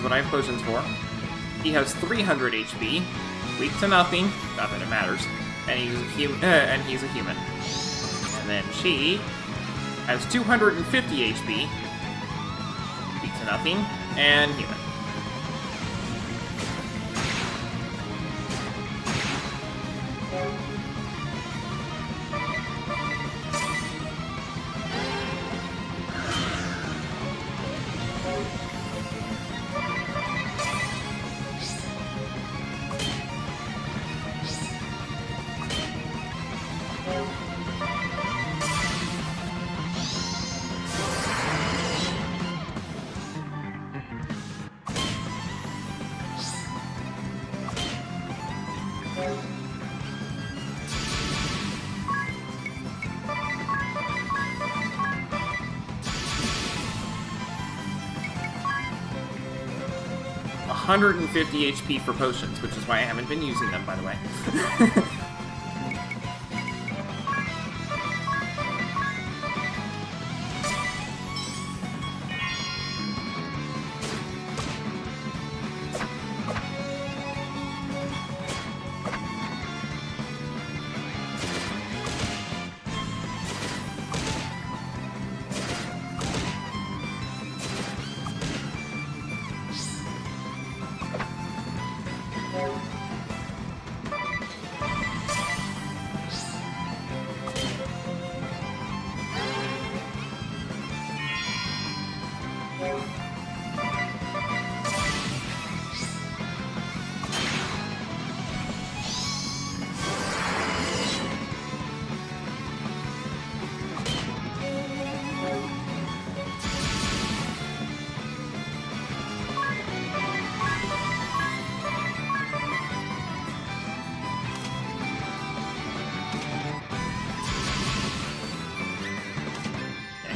What I have potions for. He has 300 HP, weak to nothing, not that it matters, and he's a human. And then she has 250 HP, weak to nothing, and human. 150 HP for potions, which is why I haven't been using them, by the way.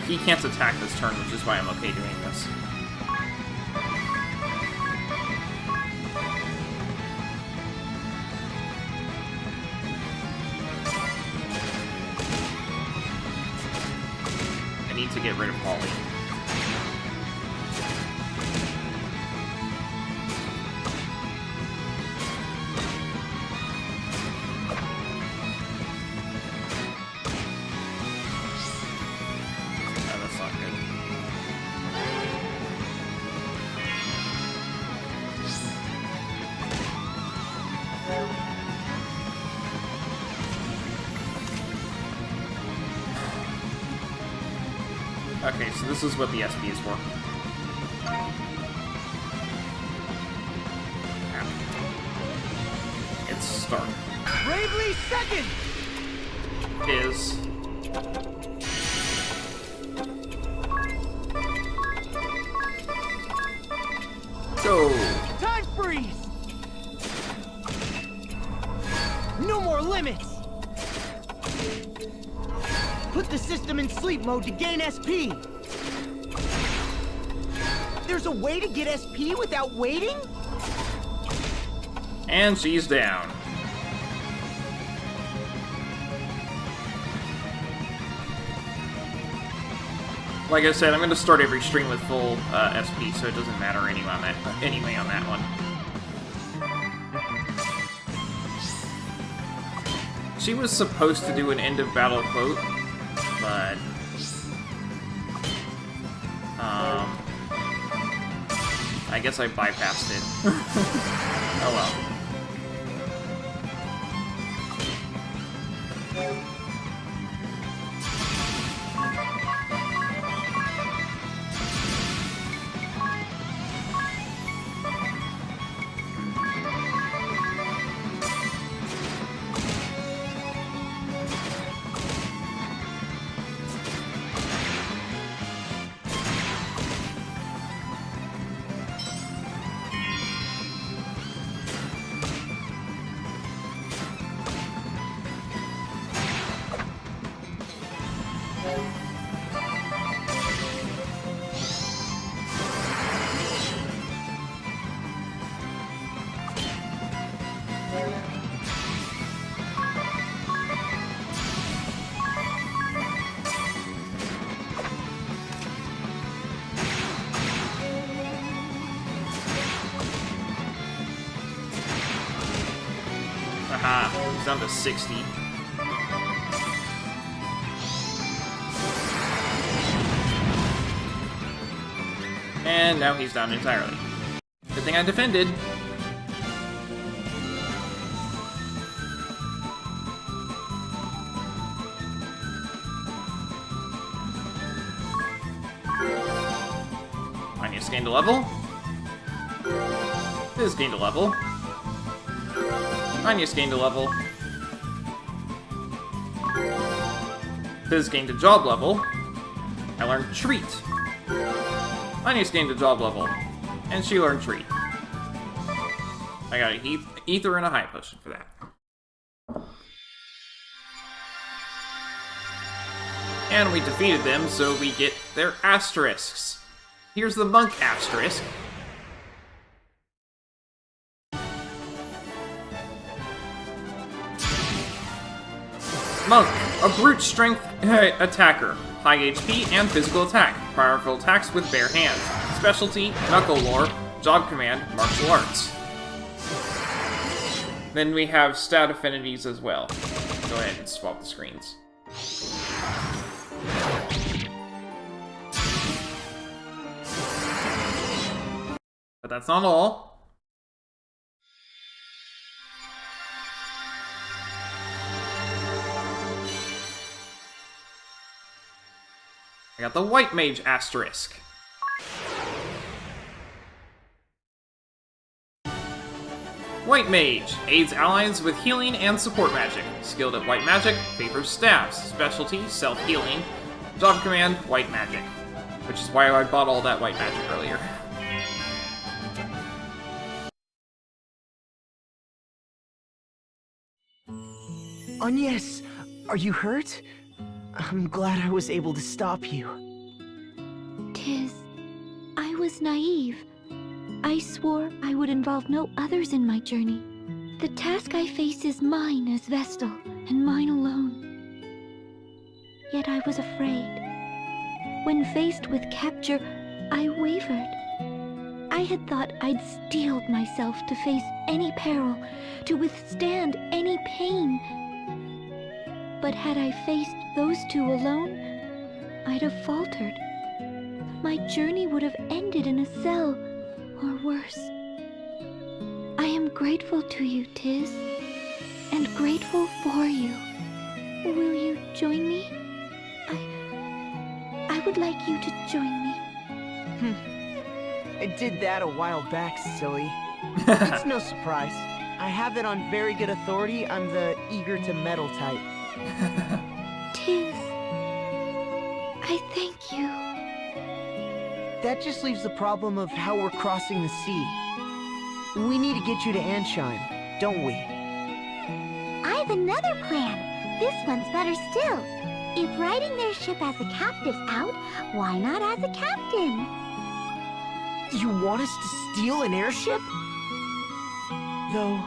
He can't attack this turn, which is why I'm okay doing this. I need to get rid of Polly. Okay, so this is what the SP is for. Its start Bravely second! is... Go! Time freeze! No more limits! Put the system in sleep mode to gain SP! There's a way to get SP without waiting? And she's down. Like I said, I'm going to start every stream with full SP, so it doesn't matter anyway on that one. She was supposed to do an end of battle quote, but I guess I bypassed it. Oh well. Aha, he's down to 60. And now he's down entirely. Good thing I defended. Minus gained a level. This gained a level. Anya's gained a level. Fizz gained a job level. I learned Treat. Anya's gained a job level. And she learned Treat. I got an Ether and a High Potion for that. And we defeated them, so we get their asterisks. Here's the monk asterisk. Monk, a brute strength attacker. High HP and physical attack. Powerful attacks with bare hands. Specialty, knuckle lore. Job command, martial arts. Then we have stat affinities as well. Go ahead and swap the screens. But that's not all. I got the White Mage asterisk. White Mage aids allies with healing and support magic. Skilled at White Magic, favors staffs. Specialty, self-healing. Job command, White Magic. Which is why I bought all that White Magic earlier. Agnes, are you hurt? I'm glad I was able to stop you. Tis, I was naive. I swore I would involve no others in my journey. The task I face is mine as Vestal, and mine alone. Yet I was afraid. When faced with capture, I wavered. I had thought I'd steeled myself to face any peril, to withstand any pain. But had I faced those two alone, I'd have faltered. My journey would have ended in a cell, or worse. I am grateful to you, Tis, and grateful for you. Will you join me? I would like you to join me. I did that a while back, silly. It's no surprise. I have it on very good authority. I'm the eager to meddle type. Tis, I thank you. That just leaves the problem of how we're crossing the sea. We need to get you to Ansheim, don't we? I've another plan. This one's better still. If riding their ship as a captive's out, why not as a captain? You want us to steal an airship? Though,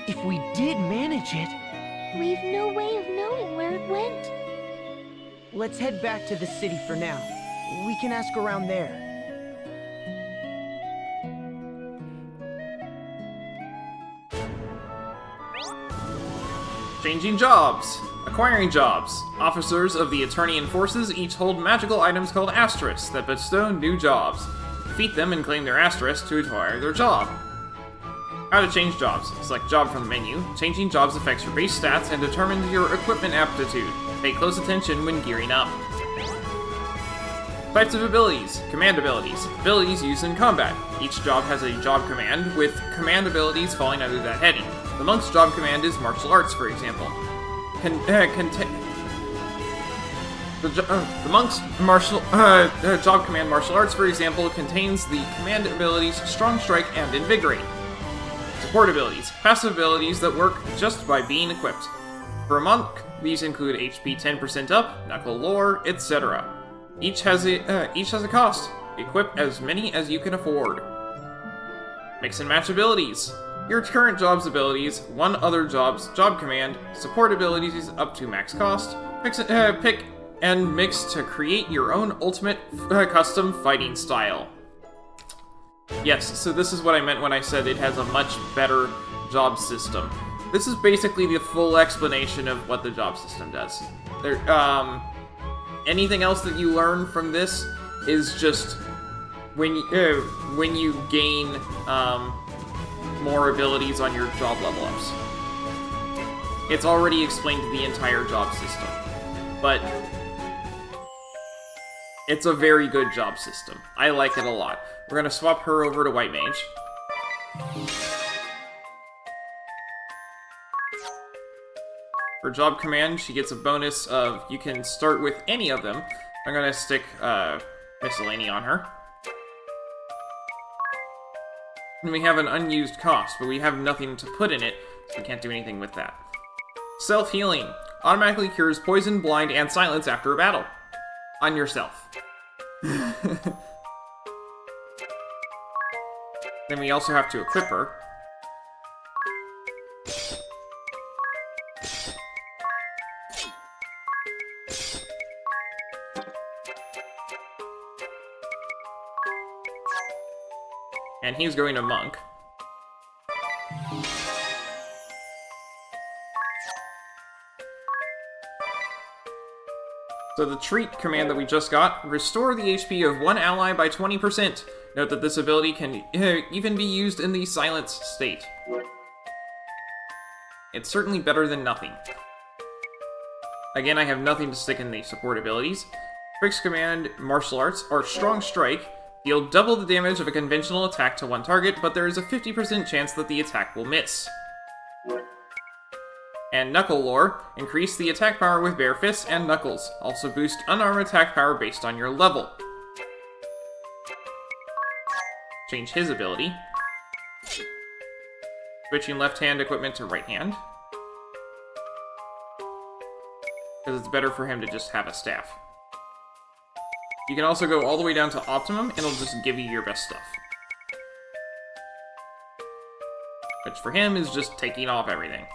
if we did manage it... We've no way of knowing where it went. Let's head back to the city for now. We can ask around there. Changing jobs. Acquiring jobs. Officers of the Eternian forces each hold magical items called asterisks that bestow new jobs. Defeat them and claim their asterisk to acquire their job. How to change jobs. Select job from the menu. Changing jobs affects your base stats and determines your equipment aptitude. Pay close attention when gearing up. Types of abilities. Command abilities. Abilities used in combat. Each job has a job command, with command abilities falling under that heading. The monk's job command is martial arts, for example. The monk's job command, martial arts, for example, contains the command abilities Strong Strike and Invigorate. Support abilities. Passive abilities that work just by being equipped. For a monk, these include HP 10% up, knuckle lore, etc. Each has a cost. Equip as many as you can afford. Mix and match abilities. Your current job's abilities, one other job's job command, support abilities up to max cost, pick and mix to create your own ultimate custom fighting style. Yes, so this is what I meant when I said it has a much better job system. This is basically the full explanation of what the job system does. Anything else that you learn from this is just when you gain more abilities on your job level ups. It's already explained the entire job system, but it's a very good job system. I like it a lot. We're gonna swap her over to White Mage. For job command, she gets a bonus of, you can start with any of them. I'm gonna stick Miscellany on her. And we have an unused cost, but we have nothing to put in it, so we can't do anything with that. Self-healing. Automatically cures poison, blind, and silence after a battle. On yourself. Then we also have to equip her. And he's going to Monk. So the treat command that we just got, restore the HP of one ally by 20%. Note that this ability can even be used in the silence state. It's certainly better than nothing. Again, I have nothing to stick in the support abilities. Fixed command, martial arts, or strong strike, deal double the damage of a conventional attack to one target, but there is a 50% chance that the attack will miss. And Knuckle Lore, increase the attack power with bare fists and knuckles. Also boost unarmed attack power based on your level. Change his ability. Switching left hand equipment to right hand. Because it's better for him to just have a staff. You can also go all the way down to optimum, and it'll just give you your best stuff. Which for him is just taking off everything.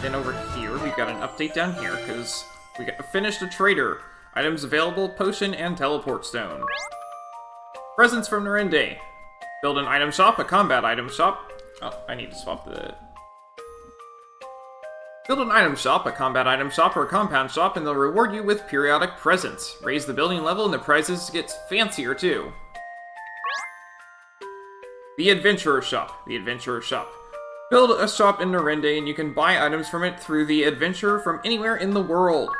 Then over here, we've got an update down here, because we finished a trader. Items available, potion, and teleport stone. Presents from Narende. Build an item shop, a combat item shop. Oh, I need to swap the... Build an item shop, a combat item shop, or a compound shop, and they'll reward you with periodic presents. Raise the building level, and the prizes get fancier, too. The Adventurer Shop. The Adventurer Shop. Build a shop in Narende, and you can buy items from it through the Adventurer from anywhere in the world.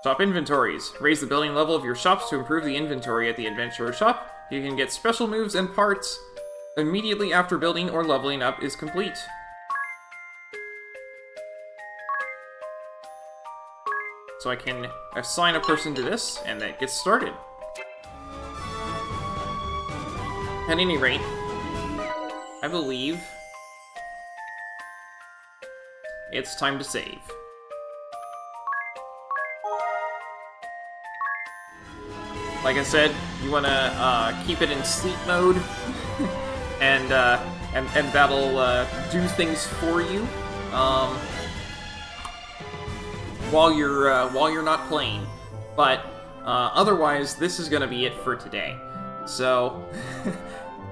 Shop inventories. Raise the building level of your shops to improve the inventory at the Adventurer Shop. You can get special moves and parts immediately after building or leveling up is complete. So I can assign a person to this, and that gets started. At any rate, I believe it's time to save. Like I said, you want to keep it in sleep mode, and that'll do things for you while you're not playing. But otherwise, this is going to be it for today. So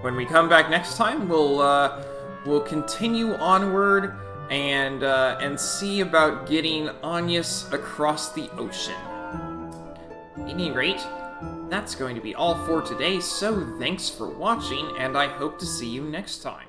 when we come back next time, we'll continue onward and see about getting Agnes across the ocean. At any rate, that's going to be all for today, so thanks for watching, and I hope to see you next time.